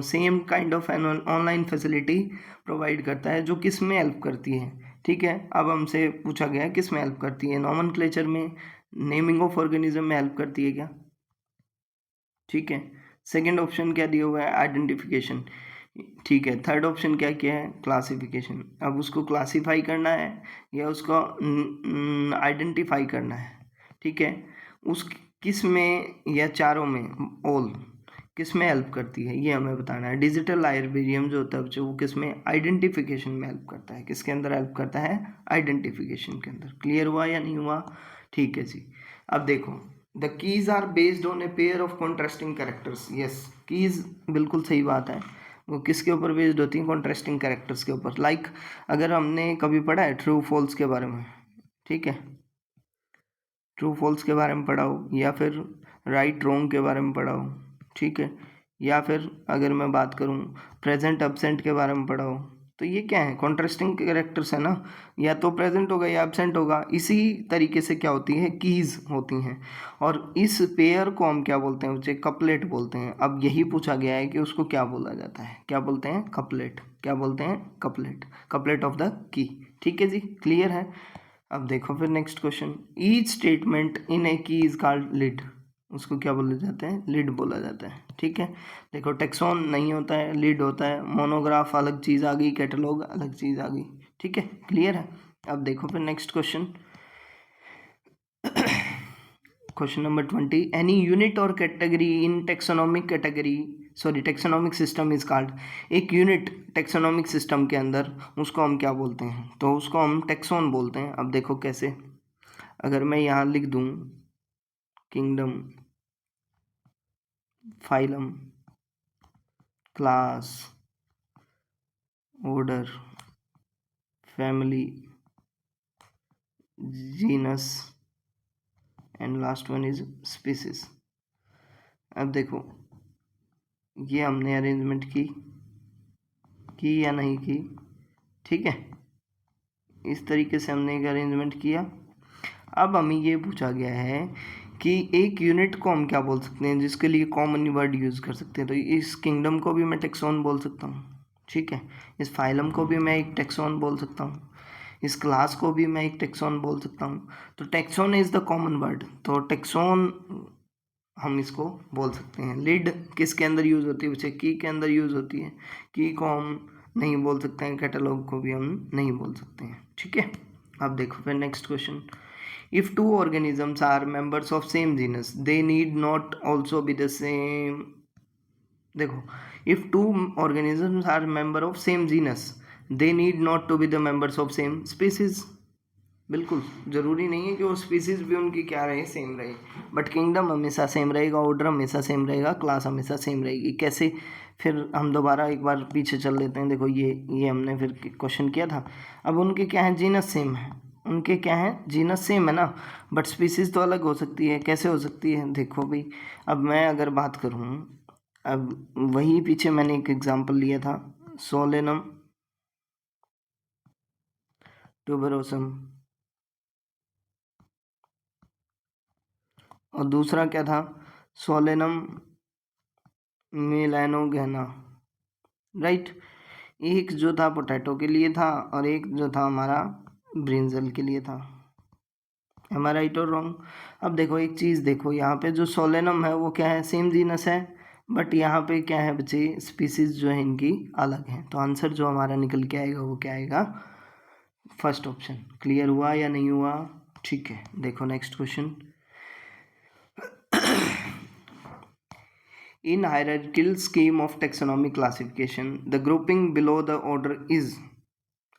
same kind of online facility provide करता है, जो किस में हेल्प करती है। ठीक है, अब हमसे पूछा गया है किस में हेल्प करती है, नॉमेनक्लेचर में, नेमिंग ऑफ ऑर्गेनिज्म में हेल्प करती है क्या। ठीक है, सेकंड ऑप्शन क्या दिया हुआ है, आइडेंटिफिकेशन। ठीक है, थर्ड ऑप्शन क्या किया है, क्लासिफिकेशन। अब उसको क्लासीफाई करना है या उसको आइडेंटिफाई करना है। ठीक है, उस किस में या चारों में, ऑल किस में हेल्प करती है ये हमें बताना है। डिजिटल हार्बेरियम जो होता है बच्चों वो किस में, आइडेंटिफिकेशन में हेल्प करता है। किसके अंदर हेल्प करता है, आइडेंटिफिकेशन के अंदर। क्लियर हुआ या नहीं हुआ, ठीक है जी। अब देखो, the keys are based on a pair of contrasting characters. Yes, keys बिल्कुल सही बात है, वो किसके ऊपर बेस्ड होती हैं, कॉन्ट्रास्टिंग कैरेक्टर्स के ऊपर। लाइक अगर हमने कभी पढ़ा है ट्रू फॉल्स के बारे में, ठीक है, ट्रू फॉल्स के बारे में पढ़ा हो या फिर राइट रॉन्ग के बारे में पढ़ा हो। ठीक है, या फिर अगर मैं बात करूं प्रेजेंट एब्सेंट के बारे में पढ़ा हो, तो ये क्या है, कॉन्ट्रास्टिंग कैरेक्टर्स है ना, या तो प्रेजेंट होगा या एब्सेंट होगा। इसी तरीके से क्या होती है, कीज होती हैं, और इस पेयर को हम क्या बोलते हैं, उसे कपलेट बोलते हैं। अब यही पूछा गया है कि उसको क्या बोला जाता है, क्या बोलते हैं, कपलेट। क्या बोलते हैं, couplet, couplet of the key. ठीक है जी, क्लियर है। अब देखो फिर next question, each statement in a key is called lid. उसको क्या बोले जाते हैं, लिड बोला जाता है। ठीक है, देखो टेक्सोन नहीं होता है, लिड होता है। मोनोग्राफ अलग चीज़ आ गई, कैटलॉग अलग चीज़ आ गई। ठीक है, क्लियर है। अब देखो फिर next question, question number 20, any unit or category in taxonomic category, sorry taxonomic system is called. एक यूनिट टेक्सोनोमिक सिस्टम के अंदर उसको हम क्या बोलते हैं, तो उसको हम टेक्सोन बोलते हैं। अब देखो कैसे, अगर मैं यहाँ लिख दूँ kingdom, phylum, class, order, family, genus and last one is species. अब देखो ये हमने अरेंजमेंट की या नहीं की। ठीक है, इस तरीके से हमने एक अरेंजमेंट किया। अब हमें ये पूछा गया है कि एक यूनिट को हम क्या बोल सकते हैं, जिसके लिए कॉमन वर्ड यूज़ कर सकते हैं। तो इस किंगडम को भी मैं टेक्सोन बोल सकता हूँ। ठीक है, इस फाइलम को भी मैं एक टेक्सोन बोल सकता हूँ, इस क्लास को भी मैं एक टेक्सोन बोल सकता हूँ। तो taxon is the common word, तो टेक्सोन हम इसको बोल सकते हैं। लिड किसके अंदर यूज़ होती है, उसे की के अंदर यूज़ होती है। की को हम नहीं बोल सकते हैं, कैटलॉग को भी हम नहीं बोल सकते हैं। ठीक है, अब देखो फिर next question, if two organisms are members of same genus they need not also be the same। देखो, if two organisms are member of same genus they need not to be the members of same species। बिल्कुल ज़रूरी नहीं है कि वो species भी उनकी क्या रहे, सेम रहे, बट किंगडम हमेशा सेम रहेगा, ऑर्डर हमेशा सेम रहेगा, क्लास हमेशा सेम रहेगी। कैसे, फिर हम दोबारा एक बार पीछे चल लेते हैं। देखो ये हमने फिर क्वेश्चन किया था। अब उनके क्या है, जीनस सेम है, उनके क्या है, जीनस सेम है ना, बट स्पीसीज तो अलग हो सकती है। कैसे हो सकती है, देखो भाई, अब मैं अगर बात करूँ, अब वही पीछे मैंने एक एग्जांपल लिया था, सोलेनम ट्यूबरोसम, और दूसरा क्या था, सोलेनम मेलानोगेना, राइट। एक जो था पोटैटो के लिए था और एक जो था हमारा ब्रिंजल के लिए था। एम आई राइट और रॉन्ग। अब देखो एक चीज़ देखो, यहाँ पे जो सोलेनम है वो क्या है, सेम जीनस है, बट यहाँ पे क्या है बच्चे, स्पीसीज जो है इनकी अलग हैं। तो आंसर जो हमारा निकल के आएगा वो क्या आएगा, फर्स्ट ऑप्शन। क्लियर हुआ या नहीं हुआ, ठीक है। देखो next question, In hierarchical scheme of taxonomic classification, the grouping below the order is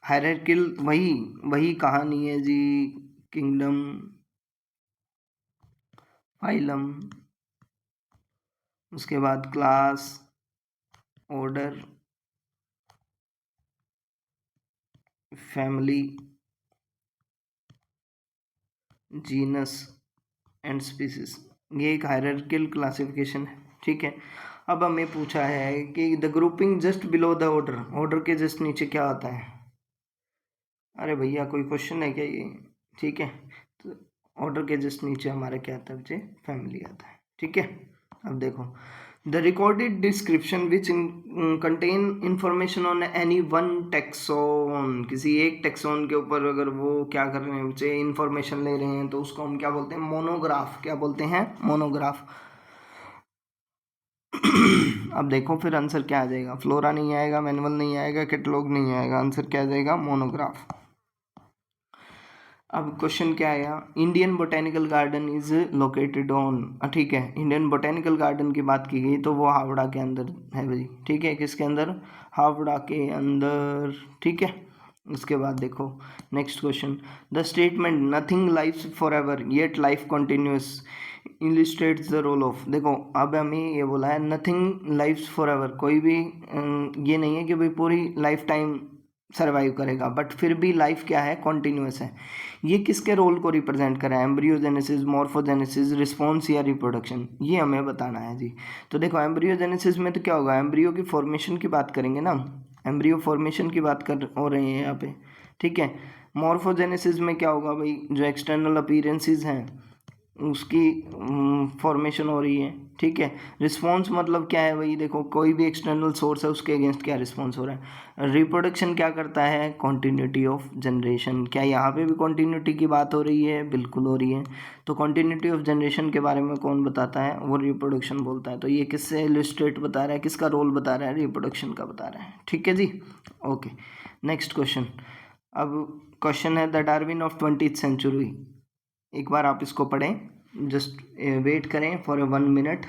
हायरार्किल वही कहानी है जी, किंगडम, फाइलम, उसके बाद class, order, family, genus and species. ये एक हायरार्किकल क्लासिफिकेशन है, ठीक है। अब हमें पूछा है कि the grouping just below the order, order के जस्ट नीचे क्या आता है? अरे भैया कोई क्वेश्चन है क्या ये? ठीक है, तो ऑर्डर के जस्ट नीचे हमारा क्या आता है बच्चे? फैमिली आता है, ठीक है। अब देखो, the recorded description which contain information on any one taxon, किसी एक टेक्सोन के ऊपर अगर वो क्या कर रहे हैं बच्चे, इंफॉर्मेशन ले रहे हैं, तो उसको हम क्या बोलते हैं? मोनोग्राफ। क्या बोलते हैं? मोनोग्राफ। अब देखो फिर आंसर क्या आ जाएगा? फ्लोरा नहीं आएगा, मैनुअल नहीं आएगा, कैटलॉग नहीं आएगा, आंसर क्या आ जाएगा? मोनोग्राफ। अब क्वेश्चन क्या आया? Indian botanical garden is located on, ठीक है, इंडियन बोटेनिकल गार्डन की बात की गई तो वो हावड़ा के अंदर है भाई, ठीक है। किसके अंदर? हावड़ा के अंदर, ठीक है। उसके बाद देखो next question, the statement nothing life for ever yet life continues illustrates the role of. देखो अब हमें ये बोला है नथिंग लाइफ फॉर एवर, कोई भी ये नहीं है कि भाई पूरी लाइफ टाइम सर्वाइव करेगा, बट फिर भी लाइफ क्या है? कॉन्टिन्यूस है। ये किसके रोल को रिप्रेजेंट करा है? एम्ब्रियोजेनेसिस, मॉर्फोजेनेसिस, रिस्पॉन्स या रिप्रोडक्शन? ये हमें बताना है जी। तो देखो एम्ब्रियोजेनेसिस में तो क्या होगा? एम्ब्रियो की फॉर्मेशन की बात करेंगे ना, एम्ब्रियो फॉर्मेशन की बात कर हो रही है यहाँ पे, ठीक है। मॉर्फोजेनेसिस में क्या होगा भाई? जो एक्सटर्नल अपीयरेंसेस हैं उसकी फॉर्मेशन हो रही है, ठीक है। रिस्पॉन्स मतलब क्या है भाई? देखो कोई भी एक्सटर्नल सोर्स है उसके अगेंस्ट क्या रिस्पॉन्स हो रहा है। रिप्रोडक्शन क्या करता है? Continuity of generation. क्या यहाँ पे भी कॉन्टिन्यूटी की बात हो रही है? बिल्कुल हो रही है। तो कॉन्टिन्यूटी ऑफ जनरेशन के बारे में कौन बताता है? वो रिप्रोडक्शन बोलता है। तो ये किससे इलस्ट्रेट बता रहा है? किसका रोल बता रहा है? रिप्रोडक्शन का बता रहा है, ठीक है जी। Okay, next question. अब क्वेश्चन है the Darwin of 20th century. एक बार आप इसको पढ़ें, जस्ट वेट करें फॉर 1 मिनट।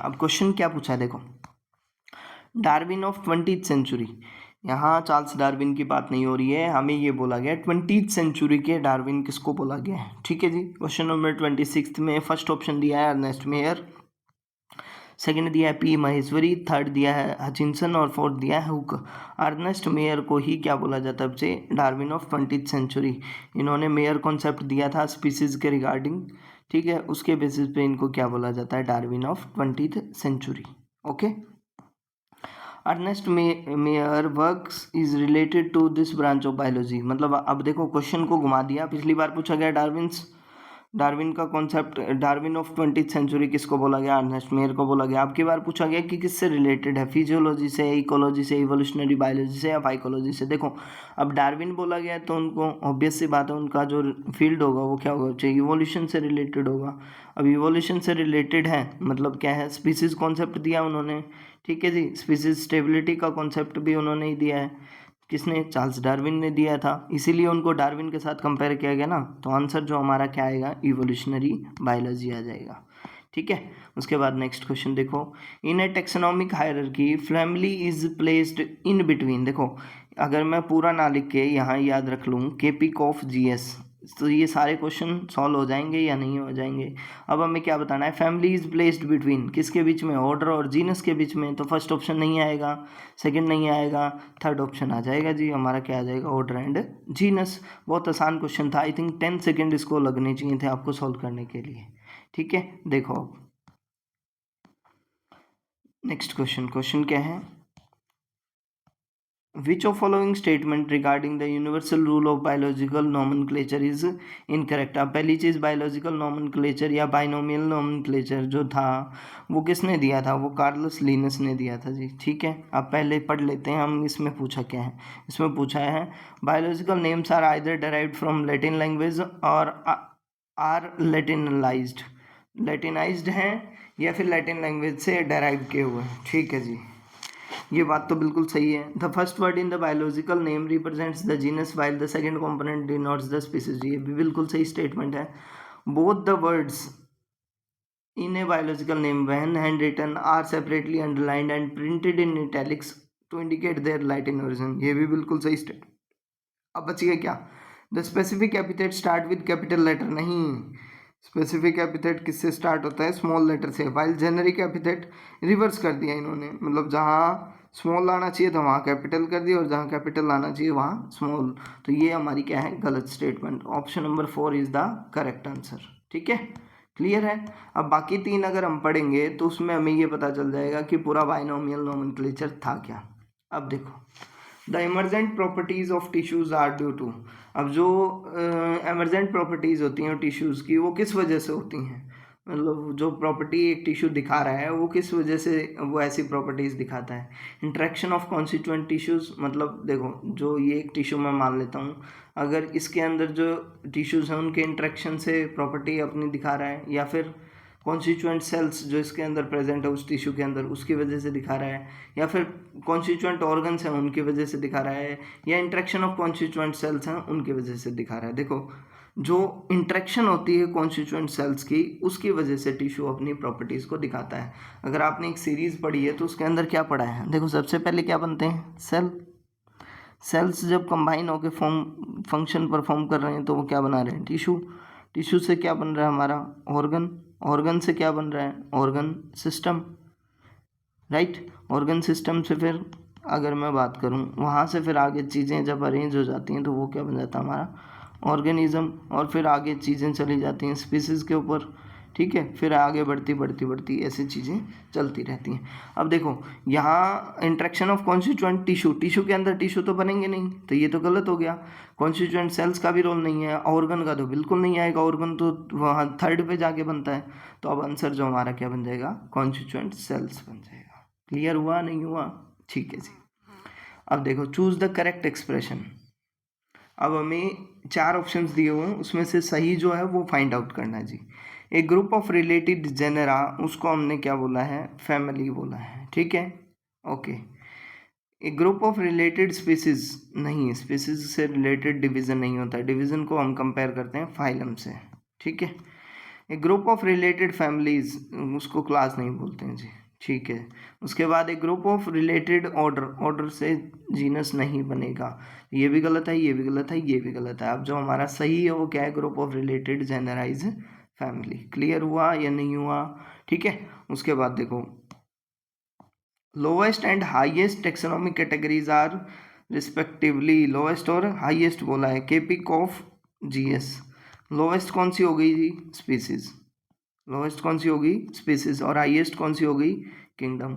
अब क्वेश्चन क्या पूछा है देखो, डार्विन ऑफ 20th सेंचुरी। यहाँ चार्ल्स डार्विन की बात नहीं हो रही है, हमें ये बोला गया 20th सेंचुरी के डार्विन किसको बोला गया है, ठीक है जी। क्वेश्चन नंबर 26 में फर्स्ट ऑप्शन दिया है अर्नेस्ट मेयर, सेकंड दिया है पी महेश्वरी, थर्ड दिया है हचिंसन और फोर्थ दिया है हुक। अर्नेस्ट मेयर को ही क्या बोला जाता है बच्चे? Darwin of 20th century. इन्होंने मेयर कॉन्सेप्ट दिया था स्पीसीज के रिगार्डिंग, ठीक है। उसके बेसिस पे इनको क्या बोला जाता है? Darwin of 20th century, okay. Ernst Mayr works is related to this branch of biology. मतलब अब देखो क्वेश्चन को घुमा दिया, पिछली बार पूछा गया डार्विन का concept, Darwin of 20th century किसको बोला गया? अर्नेस्ट मेयर को बोला गया। अब की बार पूछा गया कि किससे रिलेटेड है? फिजियोलॉजी से, इकोलॉजी से, इवोल्यूशनरी बायोलॉजी से या फाइकोलॉजी से? देखो अब डार्विन बोला गया तो उनको ऑब्वियस सी बात है उनका जो फील्ड होगा वो क्या होगा? चाहिए इवोल्यूशन से रिलेटेड होगा। अब इवोल्यूशन से रिलेटेड है मतलब क्या है? स्पीसीज कॉन्सेप्ट दिया उन्होंने, ठीक है जी। स्पीसीज स्टेबिलिटी का कॉन्सेप्ट भी उन्होंने ही दिया है। किसने? चार्ल्स डार्विन ने दिया था, इसीलिए उनको डार्विन के साथ कंपेयर किया गया ना। तो आंसर जो हमारा क्या आएगा? इवोल्यूशनरी बायोलॉजी आ जाएगा, ठीक है। उसके बाद नेक्स्ट क्वेश्चन देखो, in a taxonomic hierarchy family is placed in between. देखो अगर मैं पूरा ना लिख के यहाँ याद रख लूँ केपिक ऑफ जीएस, तो ये सारे क्वेश्चन सॉल्व हो जाएंगे या नहीं हो जाएंगे। अब हमें क्या बताना है? फैमिली इज प्लेस्ड बिटवीन, किसके बीच में? ऑर्डर और जीनस के बीच में। तो फर्स्ट ऑप्शन नहीं आएगा, सेकंड नहीं आएगा, थर्ड ऑप्शन आ जाएगा जी हमारा, क्या आ जाएगा? Order and genus. बहुत आसान क्वेश्चन था, आई थिंक 10 सेकेंड इसको लगने चाहिए थे आपको सॉल्व करने के लिए, ठीक है। देखो अब नेक्स्ट क्वेश्चन क्या है? Which of following statement regarding the universal rule of biological nomenclature is incorrect? अब पहली चीज़ बायोलॉजिकल नोमेनक्लेचर या बाइनोमियल नोमेनक्लेचर जो था वो किसने दिया था? वो कार्लस लिनस ने दिया था जी, ठीक है। अब पहले पढ़ लेते हैं हम, इसमें पूछा क्या है। इसमें पूछा है biological names are either derived from Latin language और आर लैटिनलाइज्ड। लैटिनाइज्ड हैं या फिर लैटिन लैंग्वेज से डेराइव किए हुए हैं। ठीक है जी, ये बात तो बिल्कुल सही है। The first word in the biological name represents the genus while the second component denotes the species. ये भी बिल्कुल सही स्टेटमेंट है। Both the words in a biological name when handwritten are separately underlined and printed in italics to indicate their Latin origin। ये भी बिल्कुल सही state. अब बच गया क्या? The specific epithet start with capital letter. नहीं, स्पेसिफिक एपिथेट किससे स्टार्ट होता है? स्मॉल लेटर से। वाइल जेनरिक एपिथेट रिवर्स कर दिया इन्होंने, मतलब जहाँ स्मॉल लाना चाहिए तो वहाँ कैपिटल कर दिया और जहाँ कैपिटल लाना चाहिए वहाँ स्मॉल। तो ये हमारी क्या है? गलत statement. Option number 4 is the correct answer. ठीक है, क्लियर है। अब बाकी 3 अगर हम पढ़ेंगे तो उसमें हमें ये पता चल जाएगा कि पूरा बाइनोमियल नोमेनक्लेचर था क्या। अब देखो, the emergent properties of tissues are due to. अब जो एमरजेंट प्रॉपर्टीज होती हैं टिश्यूज की, वो किस वजह से होती हैं? मतलब जो प्रॉपर्टी एक टिश्यू दिखा रहा है वो किस वजह से वो ऐसी प्रॉपर्टीज दिखाता है? इंट्रैक्शन ऑफ कॉन्स्टिट्यूएंट टिश्यूज, मतलब देखो जो ये एक टिश्यू मैं मान लेता हूँ, अगर इसके अंदर जो टिश्यूज हैं उनके इंट्रैक्शन से प्रॉपर्टी अपनी दिखा रहा है, या फिर कॉन्स्टिट्यूएंट सेल्स जो इसके अंदर प्रेजेंट है उस टिश्यू के अंदर उसकी वजह से दिखा रहा है, या फिर कॉन्स्टिट्यूएंट ऑर्गन्स हैं उनकी वजह से दिखा रहा है, या इंट्रैक्शन ऑफ कॉन्स्टिट्यूएंट सेल्स हैं उनकी वजह से दिखा रहा है। देखो, जो इंट्रैक्शन होती है कॉन्स्टिट्यूएंट सेल्स की, उसकी वजह से टिश्यू अपनी प्रॉपर्टीज़ को दिखाता है। अगर आपने एक सीरीज़ पढ़ी है तो उसके अंदर क्या पढ़ा है? देखो, सबसे पहले क्या बनते हैं? सेल। सेल्स जब कंबाइन होकर फंक्शन परफॉर्म कर रहे हैं तो वो क्या बना रहे हैं? टिश्यू। टिश्यू से क्या बन रहा है हमारा? ऑर्गन। ऑर्गन से क्या बन रहा है? Organ system. Right, organ system से फिर अगर मैं बात करूं, वहाँ से फिर आगे चीज़ें जब अरेंज हो जाती हैं तो वो क्या बन जाता है हमारा? ऑर्गेनिज्म। और फिर आगे चीज़ें चली जाती हैं स्पीसीज़ के ऊपर। ठीक है, फिर आगे बढ़ती बढ़ती बढ़ती ऐसी चीज़ें चलती रहती हैं। अब देखो, यहाँ interaction of constituent tissue, tissue के अंदर टिश्यू तो बनेंगे नहीं, तो ये तो गलत हो गया। कॉन्स्टिट्यूएंट सेल्स का भी रोल नहीं है, ऑर्गन का तो बिल्कुल नहीं आएगा, ऑर्गन तो वहाँ थर्ड पे जाके बनता है। तो अब आंसर जो हमारा क्या बन जाएगा? कॉन्स्टिट्यूएंट सेल्स बन जाएगा। क्लियर हुआ नहीं हुआ? ठीक है जी। अब देखो, चूज द करेक्ट एक्सप्रेशन। अब हमें 4 ऑप्शंस दिए हुए हैं, उसमें से सही जो है वो फाइंड आउट करना है जी। ए ग्रुप ऑफ रिलेटेड जेनेरा, उसको हमने क्या बोला है? फैमिली बोला है। ठीक है, okay. A group of related species, नहीं, स्पीसीज से रिलेटेड डिवीजन नहीं होता, डिवीजन को हम कंपेयर करते हैं फाइलम से। ठीक है। ए ग्रुप ऑफ रिलेटेड फैमिलीज, उसको क्लास नहीं बोलते हैं जी। ठीक है। उसके बाद एक group of related order, order से जीनस नहीं बनेगा। ये भी गलत है, ये भी गलत है, ये भी गलत है। अब जो हमारा सही है वो क्या है? Group of related genera family. Clear हुआ या नहीं हुआ? ठीक है। उसके बाद देखो, lowest and highest taxonomic categories are respectively, lowest और हाईएस्ट बोला है केपिक ऑफ जीएस। लोवेस्ट कौन सी हो गई जी? स्पीसीज। लोवेस्ट कौन सी होगी? स्पीसीज। और हाईएस्ट कौन सी हो गई? किंगडम।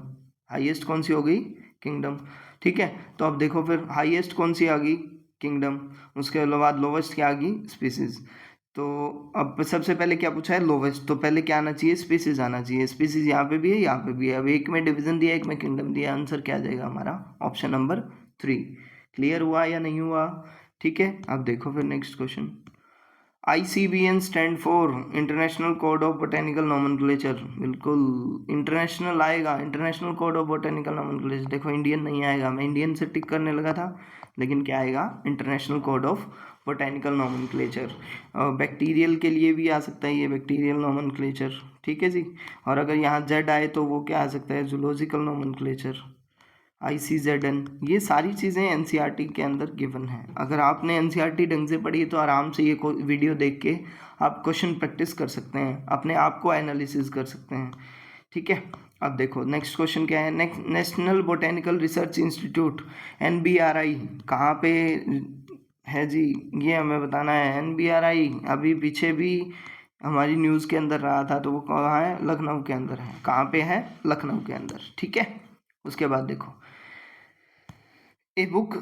हाईएस्ट कौन सी हो गई? किंगडम। ठीक है, तो अब देखो फिर हाईएस्ट कौन सी आ गई? किंगडम। उसके बाद लोवेस्ट क्या आ गई? स्पीसीज। तो अब सबसे पहले क्या पूछा है? लोवेस्ट, तो पहले क्या आना चाहिए? स्पीसीज आना चाहिए। स्पीसीज यहाँ पे भी है, यहाँ पे भी है। अब एक में डिवीजन दिया, एक में किंगडम दिया, आंसर क्या आ जाएगा हमारा? Option number 3। क्लियर हुआ या नहीं हुआ? ठीक है। अब देखो फिर next question. ICBN stand for international code of botanical nomenclature. बिल्कुल इंटरनेशनल आएगा, international code of botanical nomenclature. देखो, इंडियन नहीं आएगा, मैं इंडियन से टिक करने लगा था, लेकिन क्या आएगा? International code of botanical nomenclature. Bacterial के लिए भी आ सकता है ये, बैक्टीरियल नोमेनक्लेचर। ठीक है जी। और अगर यहाँ जेड आए तो वो क्या आ सकता है? Zoological nomenclature, ICZN। ये सारी चीज़ें NCERT के अंदर गिवन है। अगर आपने NCERT ढंग से पढ़ी तो आराम से ये वीडियो देख के आप क्वेश्चन प्रैक्टिस कर सकते हैं, अपने आप को एनालिसिस कर सकते हैं। ठीक है। अब देखो नेक्स्ट क्वेश्चन क्या है। National botanical research institute NBRI कहाँ पे है जी? ये हमें बताना है। NBRI अभी पीछे भी हमारी न्यूज़ के अंदर रहा था, तो वो कहाँ है? लखनऊ के अंदर है। कहाँ पे है? लखनऊ के अंदर। ठीक है। उसके बाद देखो, ए बुक,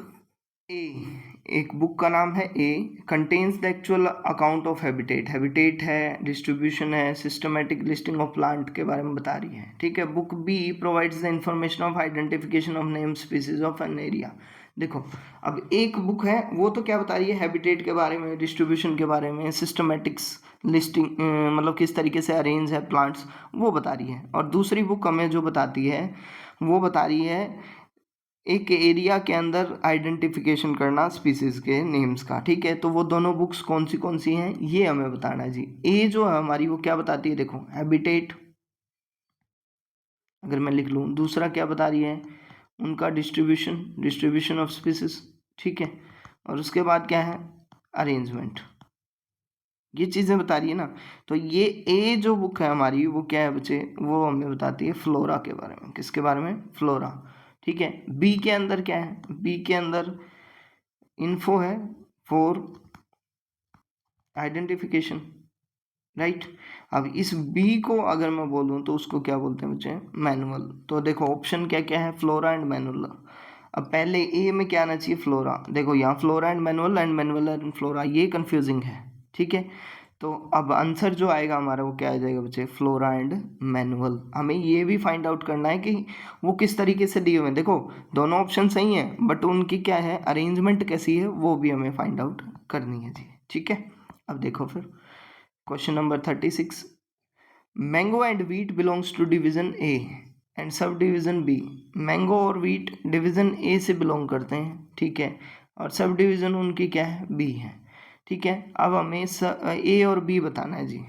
एक बुक का नाम है A, contains the actual account of habitat. Habitat है, डिस्ट्रीब्यूशन है, सिस्टमेटिक लिस्टिंग ऑफ प्लांट के बारे में बता रही है। ठीक है। Book B provides the information of identification of name species of an area. देखो अब एक बुक है वो तो क्या बता रही है, हैबिटेट के बारे में, डिस्ट्रीब्यूशन के बारे में, सिस्टमेटिक्स लिस्टिंग, मतलब किस तरीके से अरेंज है प्लांट्स, वो बता रही है। और दूसरी बुक हमें जो बताती है वो बता रही है एक एरिया के अंदर आइडेंटिफिकेशन करना स्पीसीज के नेम्स का। ठीक है, तो वो दोनों बुक्स कौन सी हैं ये हमें बताना है जी। ए जो है हमारी वो क्या बताती है, देखो हैबिटेट, अगर मैं लिख लूँ। दूसरा क्या बता रही है, उनका डिस्ट्रीब्यूशन ऑफ स्पीसीज। ठीक है, और उसके बाद क्या है, अरेंजमेंट। ये चीज़ें बता रही है ना। तो ये ए जो बुक है हमारी वो क्या है बच्चे, वो हमें बताती है फ्लोरा के बारे में। किसके बारे में, फ्लोरा। ठीक है, बी के अंदर क्या है, बी के अंदर इन्फो है फॉर आइडेंटिफिकेशन, राइट। अब इस बी को अगर मैं बोलूँ तो उसको क्या बोलते हैं बच्चे, मैनुअल। तो देखो ऑप्शन क्या क्या है, फ्लोरा एंड मैनुअल। अब पहले ए में क्या आना चाहिए, फ्लोरा। देखो यहाँ flora and manual and flora, ये कंफ्यूजिंग है। ठीक है, तो अब आंसर जो आएगा हमारा वो क्या आ जाएगा बच्चे, फ्लोरा एंड मैनुअल। हमें ये भी फाइंड आउट करना है कि वो किस तरीके से दिए हुए हैं। देखो दोनों ऑप्शन सही हैं बट उनकी क्या है, अरेंजमेंट कैसी है, वो भी हमें फाइंड आउट करनी है जी। ठीक है, अब देखो फिर question number 36, mango and wheat belongs to division A and subdivision B. Mango और व्हीट डिवीजन ए से बिलोंग करते हैं, ठीक है, और सब डिवीजन उनकी क्या है, बी है। ठीक है, अब हमें ए और बी बताना है जी।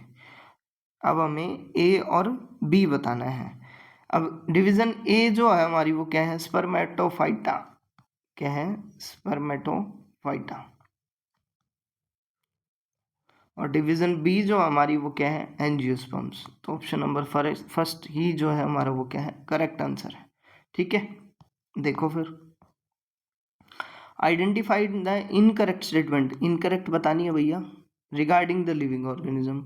अब हमें ए और बी बताना है। अब डिवीजन ए जो है हमारी वो क्या है, स्पर्मेटोफाइटा। क्या है, स्पर्मेटोफाइटा। और डिवीजन बी जो हमारी वो क्या है, एंजियोस्पर्म्स। तो ऑप्शन नंबर फर्स्ट ही जो है हमारा वो क्या है, करेक्ट आंसर है। ठीक है, देखो फिर identified the incorrect statement, incorrect बतानी है भैया, रिगार्डिंग द लिविंग ऑर्गेनिज्म।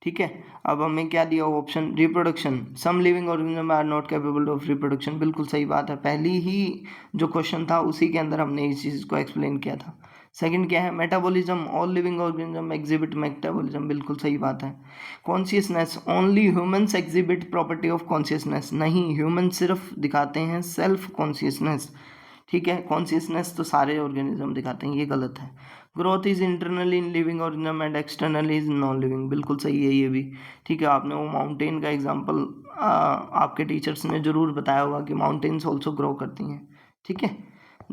ठीक है, अब हमें क्या दिया हुआ option, reproduction, some living organism are not capable of reproduction. बिल्कुल सही बात है, पहली ही जो क्वेश्चन था उसी के अंदर हमने इस चीज़ को एक्सप्लेन किया था। सेकंड क्या है, metabolism, all living organism exhibit metabolism. बिल्कुल सही बात है। Consciousness, only humans exhibit property of consciousness. नहीं, ह्यूमन सिर्फ दिखाते हैं सेल्फ कॉन्शियसनेस। ठीक है, कॉन्शियसनेस तो सारे ऑर्गेनिज्म दिखाते हैं, ये गलत है। Growth is internally in living organism and externally is non living. बिल्कुल सही है ये भी। ठीक है, आपने वो माउंटेन का एग्जांपल आपके टीचर्स ने जरूर बताया होगा कि माउंटेन्स ऑल्सो ग्रो करती हैं। ठीक है,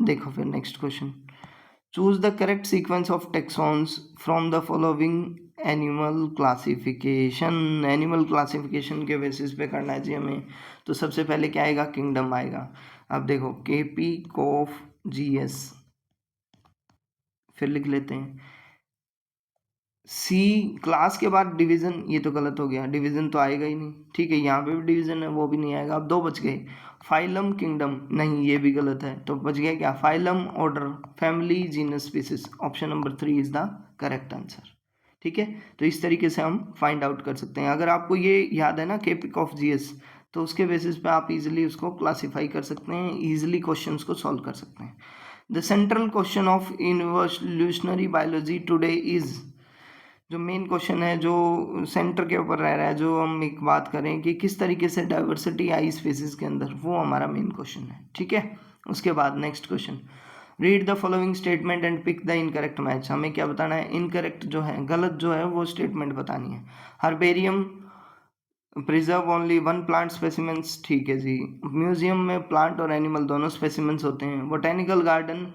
देखो फिर next question, choose the correct sequence of taxons from the following animal classification. Animal classification के बेसिस पे करना चाहिए हमें। तो सबसे पहले क्या आएगा, किंगडम आएगा। अब देखो KP कोफ GS, फिर लिख लेते हैं C। क्लास के बाद डिवीजन, ये तो गलत हो गया, डिवीजन तो आएगा ही नहीं। ठीक है, यहाँ पे भी डिवीजन है, वो भी नहीं आएगा। अब दो बच गए, फाइलम किंगडम, नहीं ये भी गलत है। तो बच गया क्या, phylum order family genus species. Option number 3 is the correct answer. ठीक है, तो इस तरीके से हम फाइंड आउट कर सकते हैं। अगर आपको ये याद है ना KP ऑफ GS, तो उसके बेसिस पे आप इजीली उसको क्लासीफाई कर सकते हैं, इजीली क्वेश्चंस को सॉल्व कर सकते हैं। The central question of evolutionary biology today is, जो मेन क्वेश्चन है जो सेंटर के ऊपर रह रहा है, जो हम एक बात करें कि किस तरीके से डाइवर्सिटी आई स्पीसीज के अंदर, वो हमारा मेन क्वेश्चन है। ठीक है, उसके बाद next question, read the following statement and pick the incorrect match. हमें क्या बताना है, इनकरेक्ट जो है, गलत जो है वो स्टेटमेंट बतानी है। Herbarium preserve only one plant specimens, ठीक है जी। म्यूजियम में प्लांट और एनिमल दोनों स्पेसिमेंट्स होते हैं। Botanical garden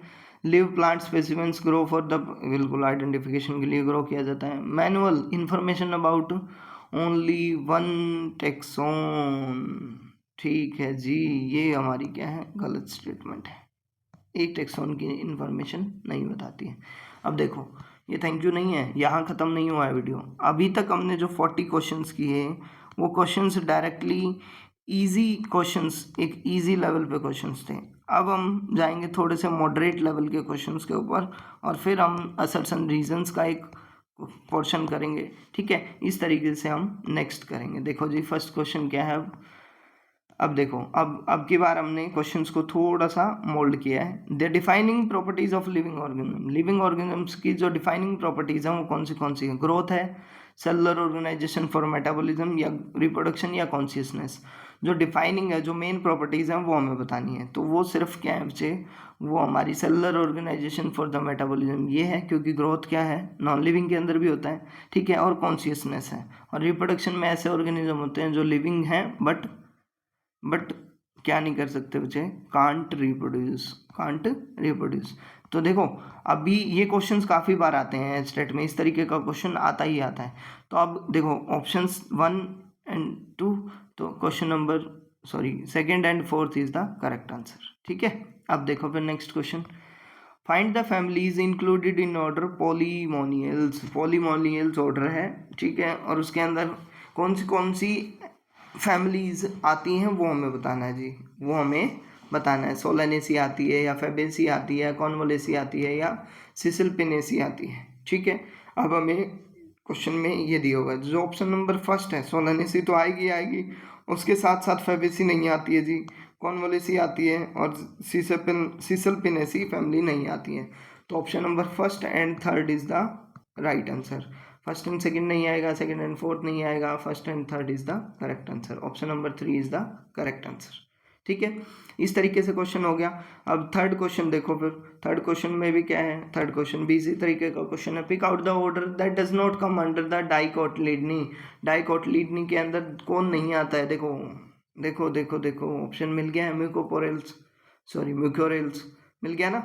live plant specimens grow for the, बिल्कुल आइडेंटिफिकेशन के लिए ग्रो किया जाता है। Manual information about only one taxon, ठीक है जी, ये हमारी क्या है, गलत स्टेटमेंट है। एक टेक्सोन की इंफॉर्मेशन नहीं बताती है। अब देखो ये थैंक यू नहीं है, यहाँ ख़त्म नहीं हुआ है वीडियो। अभी तक हमने जो 40 क्वेश्चंस किए वो क्वेश्चंस डायरेक्टली इजी क्वेश्चंस, एक इजी लेवल पे क्वेश्चंस थे। अब हम जाएंगे थोड़े से मॉडरेट लेवल के क्वेश्चंस के ऊपर और फिर हम असर्शन रीजंस का एक पोर्शन करेंगे। ठीक है, इस तरीके से हम नेक्स्ट करेंगे। देखो जी फर्स्ट क्वेश्चन क्या है। अब देखो, अब की बार हमने क्वेश्चंस को थोड़ा सा मोल्ड किया है। The defining properties of living organism, living organisms की जो डिफाइनिंग प्रॉपर्टीज हैं वो कौन सी है, ग्रोथ है, सेलुलर ऑर्गेनाइजेशन फॉर मेटाबॉलिज्म, या रिप्रोडक्शन, या कॉन्शियसनेस। जो डिफाइनिंग है, जो मेन प्रॉपर्टीज़ हैं वो हमें बतानी है। तो वो सिर्फ क्या है बच्चे, वो हमारी cellular organisation for the metabolism ये है, क्योंकि ग्रोथ क्या है नॉन लिविंग के अंदर भी होता है, ठीक है, और कॉन्शियसनेस है। और रिप्रोडक्शन में ऐसे ऑर्गेनिज्म होते हैं जो लिविंग हैं बट क्या नहीं कर सकते बच्चे, कांट रिप्रोड्यूस। तो देखो अभी ये क्वेश्चंस काफ़ी बार आते हैं स्टेट में, इस तरीके का क्वेश्चन आता ही आता है। तो अब देखो ऑप्शंस 1 एंड 2, तो question number second and fourth is the correct answer, ठीक है। अब देखो फिर next question, find the families included in order Polemoniales order है, ठीक है, और उसके अंदर कौन सी फैमिलीज आती हैं वो हमें बताना है जी, वो हमें बताना है। सोलानेसी आती है या फेबेसी आती है, कॉन्वोलेसी आती है या सिसिलपिनेसी आती है, ठीक है। अब हमें क्वेश्चन में ये दिया होगा, जो ऑप्शन नंबर फर्स्ट है सोलानेसी तो आएगी, उसके साथ साथ फेबेसी नहीं आती है जी, कॉन्वोलेसी आती है, और सिसिलपिनेसी फैमिली नहीं आती है। तो option number first and third is the right answer. First and second नहीं आएगा, सेकंड एंड फोर्थ नहीं आएगा, first and third is the correct answer. Option number 3 is the correct answer, ठीक है। इस तरीके से क्वेश्चन हो गया। अब थर्ड क्वेश्चन देखो, फिर थर्ड क्वेश्चन में भी क्या है, थर्ड क्वेश्चन भी इसी तरीके का क्वेश्चन है, pick out the order that does not come under the dicotyledonae के अंदर कौन नहीं आता है। देखो ऑप्शन मिल गया है, म्यूकोरेल्स मिल गया ना,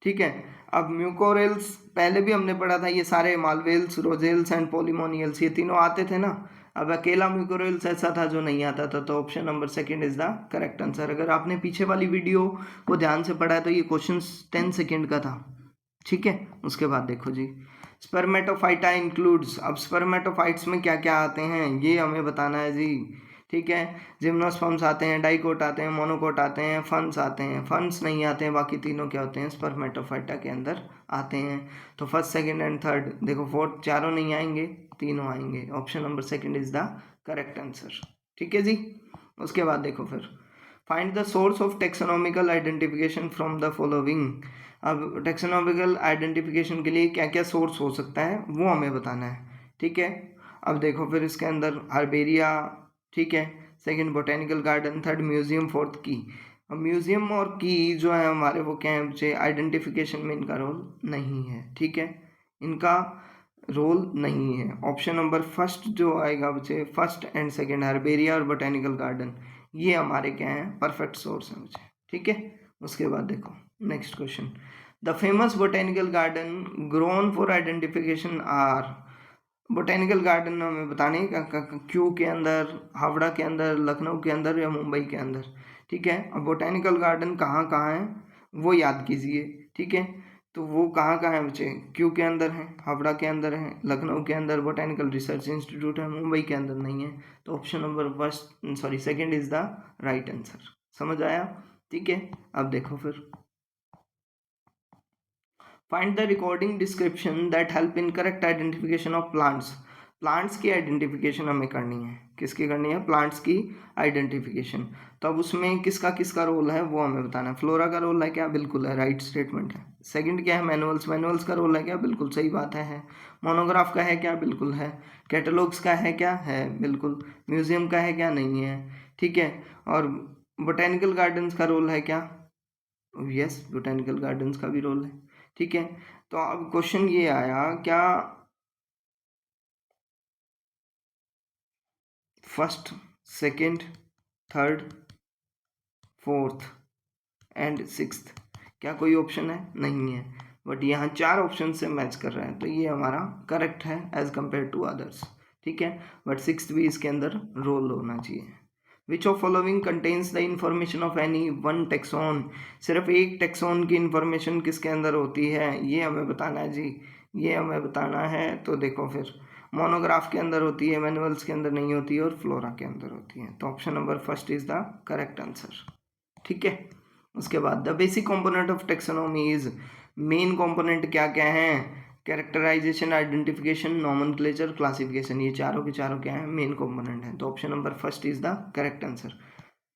ठीक है। अब म्यूकोरेल्स पहले भी हमने पढ़ा था, ये सारे मालवेल्स, रोजेल्स एंड पॉलीमोनियल्स ये तीनों आते थे ना। अब अकेला म्यूकोरेल्स ऐसा था जो नहीं आता था, तो option number second is the correct answer. अगर आपने पीछे वाली वीडियो को ध्यान से पढ़ा है तो ये क्वेश्चन 10 सेकेंड का था, ठीक है। उसके बाद देखो जी, स्पर्मेटोफाइटा इंक्लूड्स, अब स्पर्मेटोफाइट्स में क्या क्या आते हैं ये हमें बताना है जी, ठीक है। जिम्नोस्पर्म्स आते हैं, डाइकोट आते हैं, मोनोकोट आते हैं, फंस आते हैं, फंस नहीं आते हैं, बाकी तीनों क्या होते हैं स्पर्मेटोफाइटा के अंदर आते हैं। तो फर्स्ट सेकंड एंड थर्ड, देखो फोर्थ चारों नहीं आएंगे, तीनों आएंगे। Option number second is the correct answer, ठीक है जी। उसके बाद देखो फिर, find the source of taxonomical identification from the following. अब टेक्सोनॉमिकल आइडेंटिफिकेशन के लिए क्या क्या सोर्स हो सकता है वो हमें बताना है, ठीक है। अब देखो फिर इसके अंदर हर्बेरिया, ठीक है, second botanical garden, third museum, fourth की। अब म्यूजियम और की जो है हमारे वो क्या है बच्चे, आइडेंटिफिकेशन में इनका रोल नहीं है, ठीक है, इनका रोल नहीं है। ऑप्शन नंबर फर्स्ट जो आएगा बच्चे, फर्स्ट एंड सेकंड हर्बेरिया और बोटेनिकल गार्डन, ये हमारे क्या हैं परफेक्ट सोर्स हैं बच्चे, ठीक है। उसके बाद देखो next question, the famous botanical garden grown for identification are. Botanical garden हमें बताने क्यू के अंदर, हावड़ा के अंदर, लखनऊ के अंदर या मुंबई के अंदर, ठीक है। अब बोटेनिकल गार्डन कहाँ कहाँ है वो याद कीजिए, ठीक है। तो वो कहाँ कहाँ है बच्चे, क्यू के अंदर है, हावड़ा के अंदर है, लखनऊ के अंदर बोटेनिकल रिसर्च इंस्टीट्यूट है, मुंबई के अंदर नहीं है। तो option number second is the right answer. समझ आया, ठीक है। अब देखो फिर, find the recording description that help in correct identification of plants. Plants की आइडेंटिफिकेशन हमें करनी है, किसकी करनी है, प्लांट्स की आइडेंटिफिकेशन। तो अब उसमें किसका किसका रोल है वो हमें बताना है। फ्लोरा का रोल है क्या, बिल्कुल है, राइट स्टेटमेंट है। सेकंड क्या है, मैनुअल्स का रोल है क्या, बिल्कुल सही बात है। मोनोग्राफ का है क्या, बिल्कुल है। कैटलॉग्स का है क्या, है बिल्कुल। म्यूजियम का है क्या, नहीं है, ठीक है। और बोटेनिकल गार्डन्स का रोल है क्या, यस, बोटेनिकल गार्डन्स का भी रोल है, ठीक है। तो अब क्वेश्चन ये आया, क्या first, second, third, fourth and sixth क्या कोई ऑप्शन है, नहीं है, बट यहाँ 4 ऑप्शन से मैच कर रहे हैं, तो ये हमारा करेक्ट है एज कंपेयर टू अदर्स, ठीक है। बट सिक्स्थ भी इसके अंदर रोल होना चाहिए। विच of following contains the information of any one taxon. सिर्फ एक टेक्सोन की इंफॉर्मेशन किसके अंदर होती है ये हमें बताना है जी, ये हमें बताना है। तो देखो फिर, मोनोग्राफ के अंदर होती है, मैनुअल्स के अंदर नहीं होती है, और फ्लोरा के अंदर होती है। तो option number first is the correct answer, ठीक है। उसके बाद the basic component of taxonomy is, main component क्या क्या हैं, कैरेक्टराइजेशन, आइडेंटिफिकेशन, नॉमेनक्लेचर, क्लासिफिकेशन, ये चारों के चारों क्या है, मेन कंपोनेंट हैं। तो option number first is the correct answer,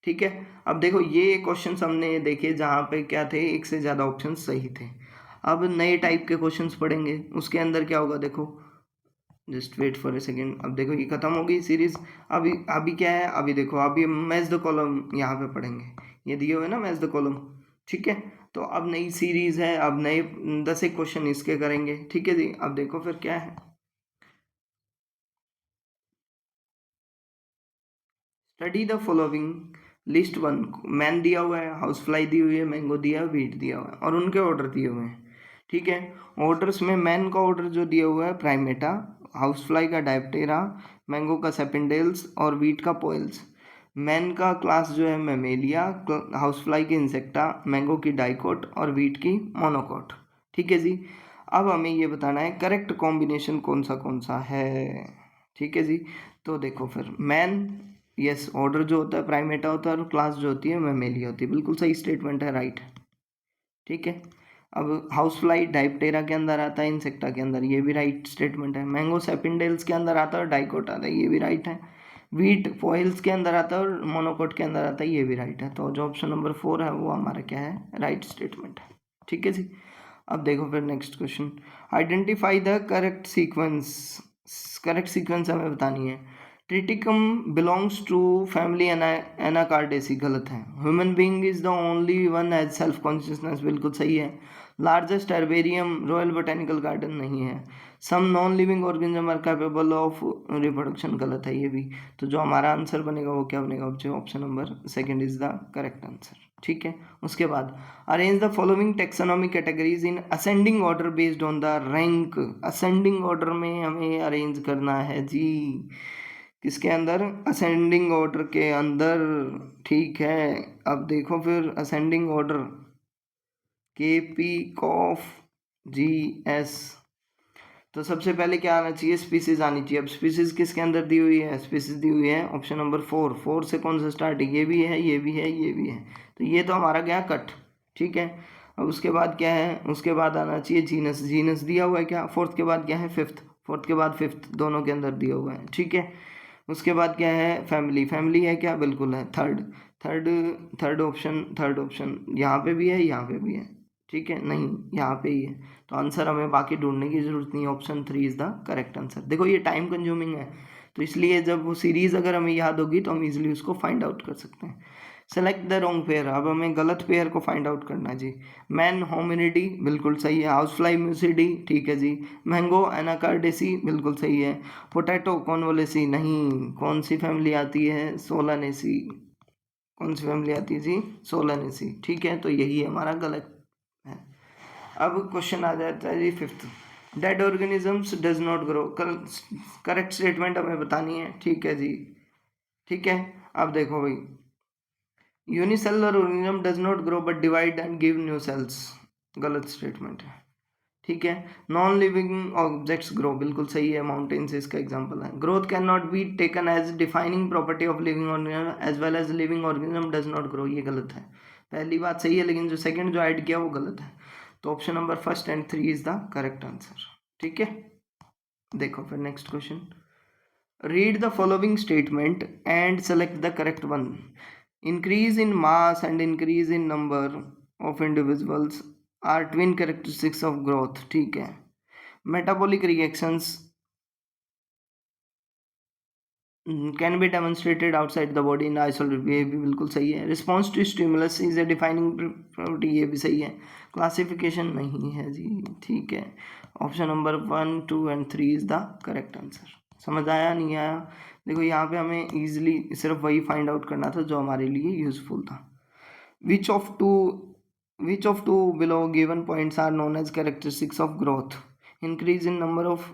ठीक है। अब देखो ये क्वेश्चंस हमने देखे जहाँ पे क्या थे, एक से ज़्यादा ऑप्शंस सही थे। अब नए टाइप के क्वेश्चंस पढ़ेंगे, उसके अंदर क्या होगा देखो, just wait for a second. अब देखो ये खत्म हो गई सीरीज। अभी अभी क्या है, अभी देखो अभी मैच द कॉलम यहाँ पे पढ़ेंगे, ये दिए हुए ना मैच द कॉलम, ठीक है। तो अब नई सीरीज है, अब नए 10 एक क्वेश्चन इसके करेंगे, ठीक है जी। अब देखो फिर क्या है, study the following list one. Man दिया हुआ है, हाउस फ्लाई दी हुई है, मैंगो दिया है, वीट दिया हुआ है और उनके ऑर्डर दिए हुए हैं, ठीक है। ऑर्डर्स में मैन का ऑर्डर जो दिया हुआ है प्राइमेटा, हाउस फ्लाई का डायप्टेरा, मैंगो का सेपेंडेल्स और वीट का पोइल्स। मैन का क्लास जो है मेमेलिया, हाउस फ्लाई की इंसेक्टा, मैंगो की डाइकोट और वीट की मोनोकोट, ठीक है जी। अब हमें ये बताना है करेक्ट कॉम्बिनेशन कौन सा है, ठीक है जी। तो देखो फिर मैन, यस, ऑर्डर जो होता है प्राइमेटा होता है और क्लास जो होती है मेमेलिया होती है, बिल्कुल सही स्टेटमेंट है, राइट, ठीक है। अब हाउस फ्लाई डाइप्टेरा के अंदर आता है, इंसेक्टा के अंदर, ये भी राइट स्टेटमेंट है। मैंगो सेपिंडेल्स के अंदर आता है और डाइकोट आता है, ये भी राइट है। वीट फॉइल्स के अंदर आता है और मोनोकोट के अंदर आता है, ये भी राइट है। तो जो ऑप्शन नंबर 4 है वो हमारा क्या है, राइट स्टेटमेंट है, ठीक है जी। अब देखो फिर next question, identify the correct sequence. Correct sequence हमें बतानी है। Triticum belongs to family Anacardiaceae, गलत है। Human being is the only one as self consciousness, बिल्कुल सही है। Largest herbarium royal botanical garden नहीं है। Some non living organism are capable of reproduction, गलत है ये भी। तो जो हमारा आंसर बनेगा वो क्या बनेगा, option number second is the correct answer, ठीक है। उसके बाद arrange the following taxonomy categories in ascending order based on the rank. Ascending order में हमें अरेंज करना है जी, किसके अंदर, असेंडिंग ऑर्डर के अंदर, ठीक है। अब देखो फिर असेंडिंग ऑर्डर, के पी कॉफ जी एस, तो सबसे पहले क्या आना चाहिए, स्पीसीज आनी चाहिए। अब स्पीसीज किसके अंदर दी हुई है, स्पीसीज दी हुई है ऑप्शन नंबर 4। 4 से कौन सा स्टार्ट है, ये भी है, ये भी है, ये भी है, तो ये तो हमारा गया कट, ठीक है। अब उसके बाद क्या है, उसके बाद आना चाहिए जीनस। जीनस दिया हुआ है क्या, फोर्थ के बाद क्या है, फिफ्थ, फोर्थ के बाद फिफ्थ, दोनों के अंदर दिया हुआ है, ठीक है। उसके बाद क्या है, फैमिली। फैमिली है क्या, बिल्कुल है। थर्ड, थर्ड, थर्ड ऑप्शन यहाँ पे भी है, यहाँ पे भी है, ठीक है, नहीं यहाँ पे ही है। तो आंसर हमें बाकी ढूंढने की जरूरत नहीं, option 3 is the correct answer. देखो ये टाइम कंज्यूमिंग है, तो इसलिए जब वो सीरीज अगर हमें याद होगी तो हम इजीली उसको फाइंड आउट कर सकते हैं। सेलेक्ट द रॉन्ग पेयर, अब हमें गलत पेयर को फाइंड आउट करना है जी। मैन होमिनिडी बिल्कुल सही है। हाउस फ्लाई म्यूसिडी, ठीक है जी। मैंगो एनाकार्डेसी बिल्कुल सही है। पोटैटो कॉन्वोलेसी नहीं, कौन सी फैमिली आती है, सोलानेसी, कौन सी फैमिली आती है जी, सोलानेसी, ठीक है। तो यही हमारा गलत है। अब क्वेश्चन आ जाता है जी fifth, dead organisms does not grow. Correct statement हमें बतानी है, ठीक है जी, ठीक है। अब देखो भाई, unicellular organism does not grow but divide and give new sales, गलत स्टेटमेंट है, ठीक है। नॉन लिविंग ऑब्जेक्ट्स ग्रो, बिल्कुल सही है, माउंटेन से इसका एग्जांपल है। Growth can not be taken as defining property of living organism as well as living organism does not grow, ये गलत है। पहली बात सही है लेकिन जो सेकंड जो ऐड किया वो गलत है। तो option number first and 3 is the correct answer, ठीक है। देखो फिर next question, read the following statement and select the correct one. Increase in mass and increase in number of individuals are twin characteristics of growth, ठीक है। Metabolic reactions can be demonstrated outside the body in isolated, ये भी बिल्कुल सही है। Response to stimulus is a defining property, ये भी सही है। क्लासिफिकेशन नहीं है जी, ठीक है। Option number 1, 2 and 3 is the correct answer. समझ आया नहीं आया, देखो यहाँ पे हमें इजीली सिर्फ वही फाइंड आउट करना था जो हमारे लिए यूजफुल था। Which of to below given points are known as characteristics of growth? Increase in number of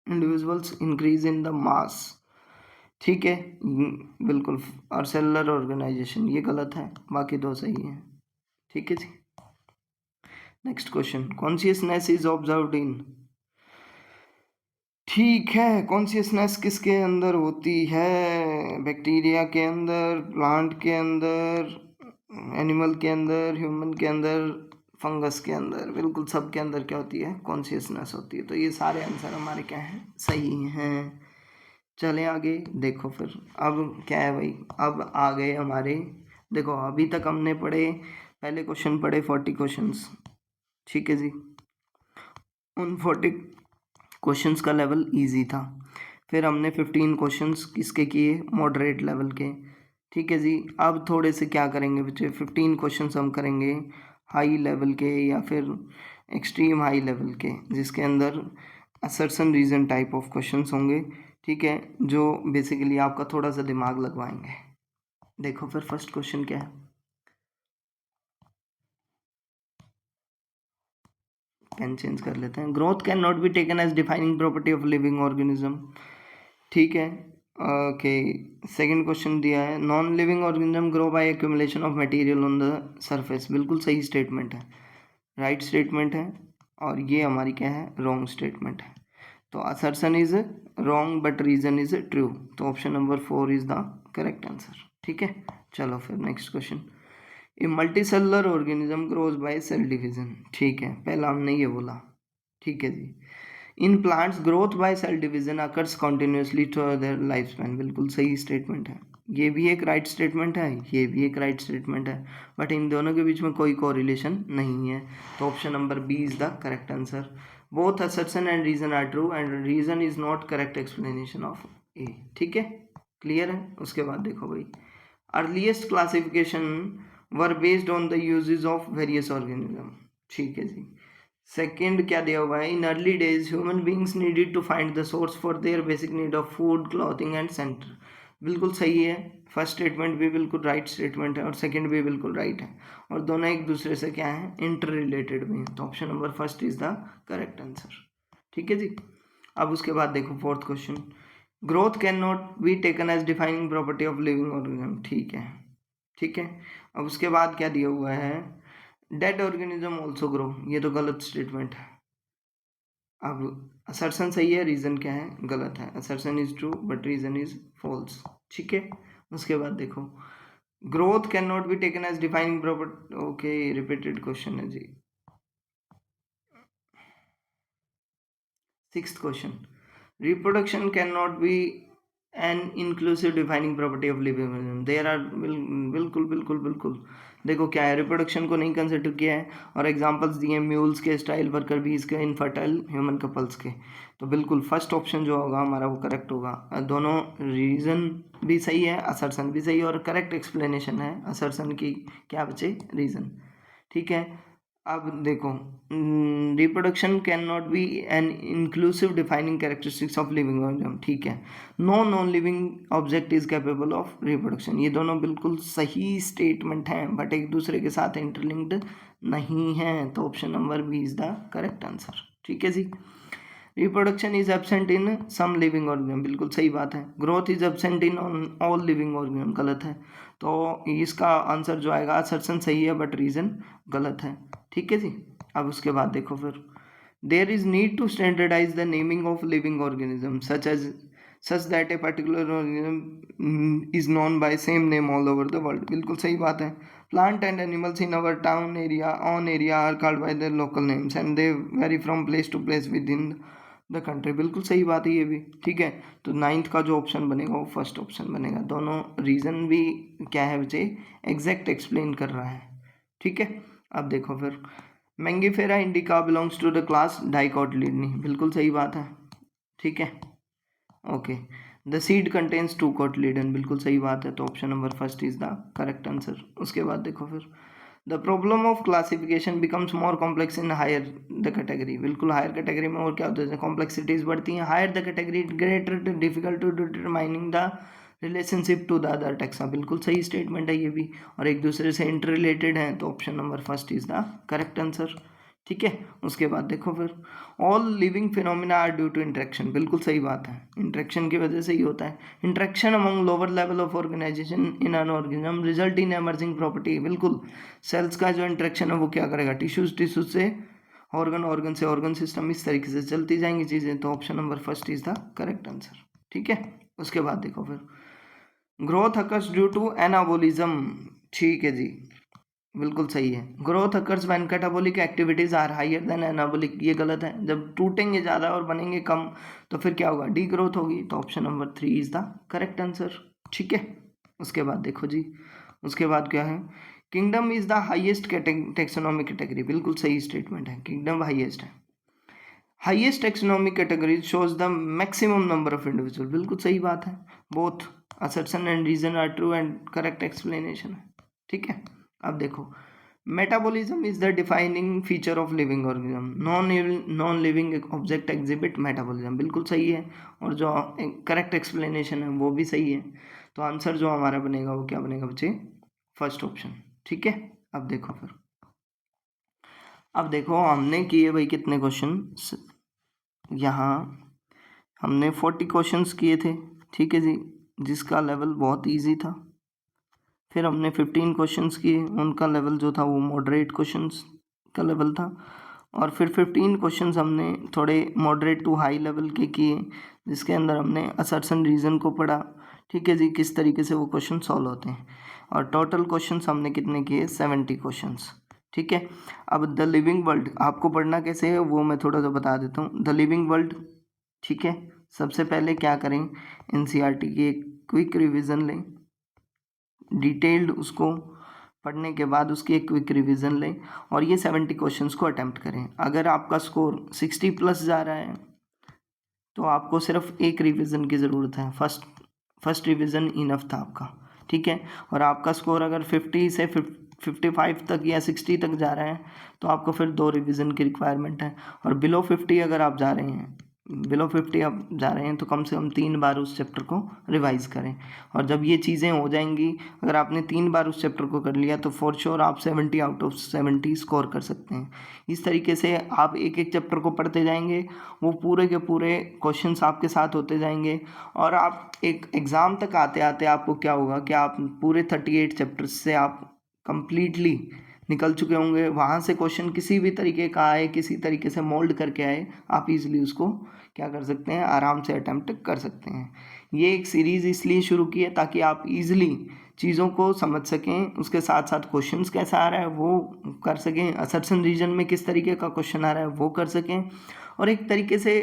individuals, increase in the mass, ठीक है, बिल्कुल। और सेलुलर ऑर्गेनाइजेशन ये गलत है, बाकी दो सही है, ठीक है जी। Next question, consciousness is observed in, ठीक है। कॉन्शियसनेस किसके अंदर होती है, बैक्टीरिया के अंदर, प्लांट के अंदर, एनिमल के अंदर, ह्यूमन के अंदर, फंगस के अंदर, बिल्कुल सब के अंदर क्या होती है, कॉन्शियसनेस होती है। तो ये सारे आंसर हमारे क्या हैं, सही हैं। चलें आगे, देखो फिर अब क्या है भाई, अब आ गए हमारे, देखो अभी तक हमने पढ़े, पहले क्वेश्चन पढ़े 40 क्वेश्चंस, ठीक है जी। उन 40 क्वेश्चंस का लेवल इजी था। फिर हमने 15 क्वेश्चंस किसके किए, मॉडरेट लेवल के। ठीक है जी, अब थोड़े से क्या करेंगे बच्चे, 15 क्वेश्चंस हम करेंगे हाई लेवल के या फिर एक्सट्रीम हाई लेवल के, जिसके अंदर assertion reason type of questions होंगे। ठीक है, जो बेसिकली आपका थोड़ा सा दिमाग लगवाएंगे। देखो फिर फर्स्ट क्वेश्चन क्या है, पेन चेंज कर लेते हैं। Growth can not be taken as defining property of living organism. ठीक है, ओके। सेकंड क्वेश्चन दिया है, non living organism grow by accumulation of material on the surface. बिल्कुल सही स्टेटमेंट है, राइट स्टेटमेंट है, और ये हमारी क्या है, रॉन्ग स्टेटमेंट है। तो assertion is wrong but reason is true, तो option number 4 is the correct answer. ठीक है, चलो फिर next question, a multicellular organism grows by cell division. ठीक है, पहला हमने ये बोला। ठीक है जी, in plants growth by cell division occurs continuously through their life span. बिल्कुल सही स्टेटमेंट है, ये भी एक राइट स्टेटमेंट है, ये भी एक राइट स्टेटमेंट है, बट इन दोनों के बीच में कोई कोरिलेशन नहीं है, तो option number B is the correct answer. Both assertion and reason are true and reason is not correct explanation of A. ठीक है, क्लियर है। उसके बाद देखो भाई, earliest classification were based on the uses of various organism. ठीक है जी, सेकेंड क्या दिया हुआ है, in early days human beings needed to find the source for their basic need of food, clothing and centre. बिल्कुल सही है, फर्स्ट स्टेटमेंट भी बिल्कुल राइट स्टेटमेंट है और सेकंड भी बिल्कुल राइट है, और दोनों एक दूसरे से क्या है, इंटर रिलेटेड भी हैं, तो option number first is the correct answer. ठीक है जी, अब उसके बाद देखो fourth question, growth can not be taken as defining property of living organism. ठीक है, ठीक है। अब उसके बाद क्या दिया हुआ है, डेड ऑर्गेनिज्म ऑल्सो ग्रो, ये तो गलत स्टेटमेंट है। अब असर्शन सही है, रीजन क्या है, गलत है। Assertion is true but reason is false. ठीक है, उसके बाद देखो, growth can not be taken as defining property, okay repeated question है जी। Sixth question, reproduction cannot be an inclusive defining property of living organism। There are बिल्कुल बिल्कुल बिल्कुल, देखो क्या है, रिप्रोडक्शन को नहीं कंसिडर किया है, और एग्जांपल्स दिए म्यूल्स के, स्टाइल वर्कर बीज के, इनफर्टाइल ह्यूमन कपल्स के, तो बिल्कुल फर्स्ट ऑप्शन जो होगा हमारा वो करेक्ट होगा। दोनों रीजन भी सही है, असर्शन भी सही है, और करेक्ट एक्सप्लेनेशन है असर्शन की, क्या बचे, रीजन। ठीक है, अब देखो, reproduction can not be an inclusive defining characteristics of living organism. ठीक है, no non living object is capable of reproduction, ये दोनों बिल्कुल सही स्टेटमेंट हैं, बट एक दूसरे के साथ इंटरलिंक्ड नहीं हैं, तो option number B is the correct answer. ठीक है जी, reproduction is absent in some living organism, बिल्कुल सही बात है। Growth is absent in all living organism, गलत है, तो इसका आंसर जो आएगा, असर्शन सही है बट रीजन गलत है। ठीक है जी, अब उसके बाद देखो फिर, there is need to standardise the naming of living organism such that a particular organism is known by same name all over the world. बिल्कुल सही बात है, plant and animals in our town area on area are called by their local names and they vary from place to place within the country. बिल्कुल सही बात है ये भी। ठीक है, तो नाइन्थ का जो ऑप्शन बनेगा वो फर्स्ट ऑप्शन बनेगा, दोनों रीजन भी क्या है बच्चे, एग्जैक्ट एक्सप्लेन कर रहा है। ठीक है, अब देखो फिर, Mangifera indica belongs to the class dicotyledonae, बिल्कुल सही बात है। ठीक है, okay, the seed contains 2 cotyledon, बिल्कुल सही बात है, तो option number first is the correct answer. उसके बाद देखो फिर, the problem of classification becomes more complex in higher the category, बिल्कुल हायर कैटेगरी में और क्या होता है, कॉम्प्लेक्सिटीज बढ़ती हैं, higher the category greater difficult to determining the relationship to the other taxa, बिल्कुल सही स्टेटमेंट है ये भी, और एक दूसरे से इंटर रिलेटेड हैं, तो option number first is the correct answer. ठीक है, उसके बाद देखो फिर, all living phenomena are due to interaction, बिल्कुल सही बात है, इंट्रैक्शन की वजह से ही होता है। Interaction among lower level of organisation in an organism result in emerging property, बिल्कुल सेल्स का जो इंट्रैक्शन है वो क्या करेगा, टिश्यूज से ऑर्गन से ऑर्गन सिस्टम, इस तरीके से चलती जाएंगी चीज़ें, तो option number first is the correct answer. ठीक है, उसके बाद देखो फिर, growth occurs due to anabolism. ठीक है जी, बिल्कुल सही है, growth occurs when catabolic activities are higher than anabolic, ये गलत है, जब टूटेंगे ज़्यादा और बनेंगे कम तो फिर क्या होगा, डी ग्रोथ होगी, तो option number 3 is the correct answer. ठीक है, उसके बाद देखो जी, उसके बाद क्या है, kingdom is the highest taxonomic category, बिल्कुल सही स्टेटमेंट है, किंगडम हाईएस्ट है। Highest taxonomic category shows the maximum number of individual. बिल्कुल सही बात है, both assertion and reason are true and correct explanation है। ठीक है, अब देखो metabolism is the defining feature of living organism, non living object exhibit metabolism. बिल्कुल सही है, और जो करेक्ट एक्सप्लेनेशन है वो भी सही है। तो आंसर जो हमारा बनेगा वो क्या बनेगा बच्चे? First option. ठीक है, अब देखो फिर, अब देखो हमने किए भाई कितने क्वेश्चन, यहाँ हमने 40 क्वेश्चंस किए थे। ठीक है जी, जिसका लेवल बहुत इजी था। फिर हमने 15 क्वेश्चंस किए, उनका लेवल जो था वो मॉडरेट क्वेश्चंस का लेवल था। और फिर 15 क्वेश्चंस हमने थोड़े मॉडरेट टू हाई लेवल के किए, जिसके अंदर हमने असर्शन रीजन को पढ़ा। ठीक है जी, किस तरीके से वो क्वेश्चन सॉल्व होते हैं। और टोटल क्वेश्चंस हमने कितने किए? 70 क्वेश्चंस। ठीक है, अब द लिविंग वर्ल्ड आपको पढ़ना कैसे है वो मैं थोड़ा सा बता देता हूँ। द लिविंग वर्ल्ड, ठीक है, सबसे पहले क्या करें, एनसीईआरटी की एक क्विक रिवीजन लें, डिटेल्ड उसको पढ़ने के बाद उसकी एक क्विक रिवीजन लें, और ये 70 क्वेश्चंस को अटेम्प्ट करें। अगर आपका स्कोर 60 प्लस जा रहा है तो आपको सिर्फ एक रिवीजन की ज़रूरत है, फर्स्ट रिवीजन इनफ था आपका। ठीक है, और आपका स्कोर अगर 50 से 55 तक या 60 तक जा रहा है तो आपको फिर 2 रिवीजन की रिक्वायरमेंट है। और बिलो 50 अगर आप जा रहे हैं, बिलो 50 आप जा रहे हैं तो कम से कम 3 बार उस चैप्टर को रिवाइज करें। और जब ये चीज़ें हो जाएंगी, अगर आपने 3 बार उस चैप्टर को कर लिया तो फॉर श्योर आप 70 आउट ऑफ 70 स्कोर कर सकते हैं। इस तरीके से आप एक एक चैप्टर को पढ़ते जाएंगे, वो पूरे के पूरे क्वेश्चंस आपके साथ होते जाएंगे, और आप एक एग्ज़ाम तक आते आते आपको क्या होगा कि आप पूरे 38 चैप्टर्स से आप कंप्लीटली निकल चुके होंगे। वहाँ से क्वेश्चन किसी भी तरीके का आए, किसी तरीके से मोल्ड करके आए, आप इजीली उसको क्या कर सकते हैं, आराम से अटेम्प्ट कर सकते हैं। ये एक सीरीज़ इसलिए शुरू की है ताकि आप इजीली चीज़ों को समझ सकें, उसके साथ साथ क्वेश्चंस कैसा आ रहा है वो कर सकें, असर्शन रीजन में किस तरीके का क्वेश्चन आ रहा है वो कर सकें, और एक तरीके से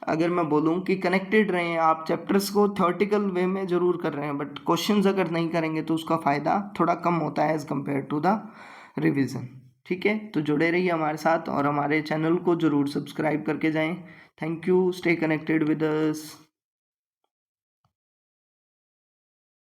अगर मैं बोलूँ कि कनेक्टेड रहें। आप चैप्टर्स को थ्योरेटिकल वे में ज़रूर कर रहे हैं, बट क्वेश्चंस अगर नहीं करेंगे तो उसका फ़ायदा थोड़ा कम होता है as compare to the revision. ठीक है, तो जुड़े रहिए हमारे साथ और हमारे चैनल को ज़रूर सब्सक्राइब करके जाएं। Thank you, stay connected with us.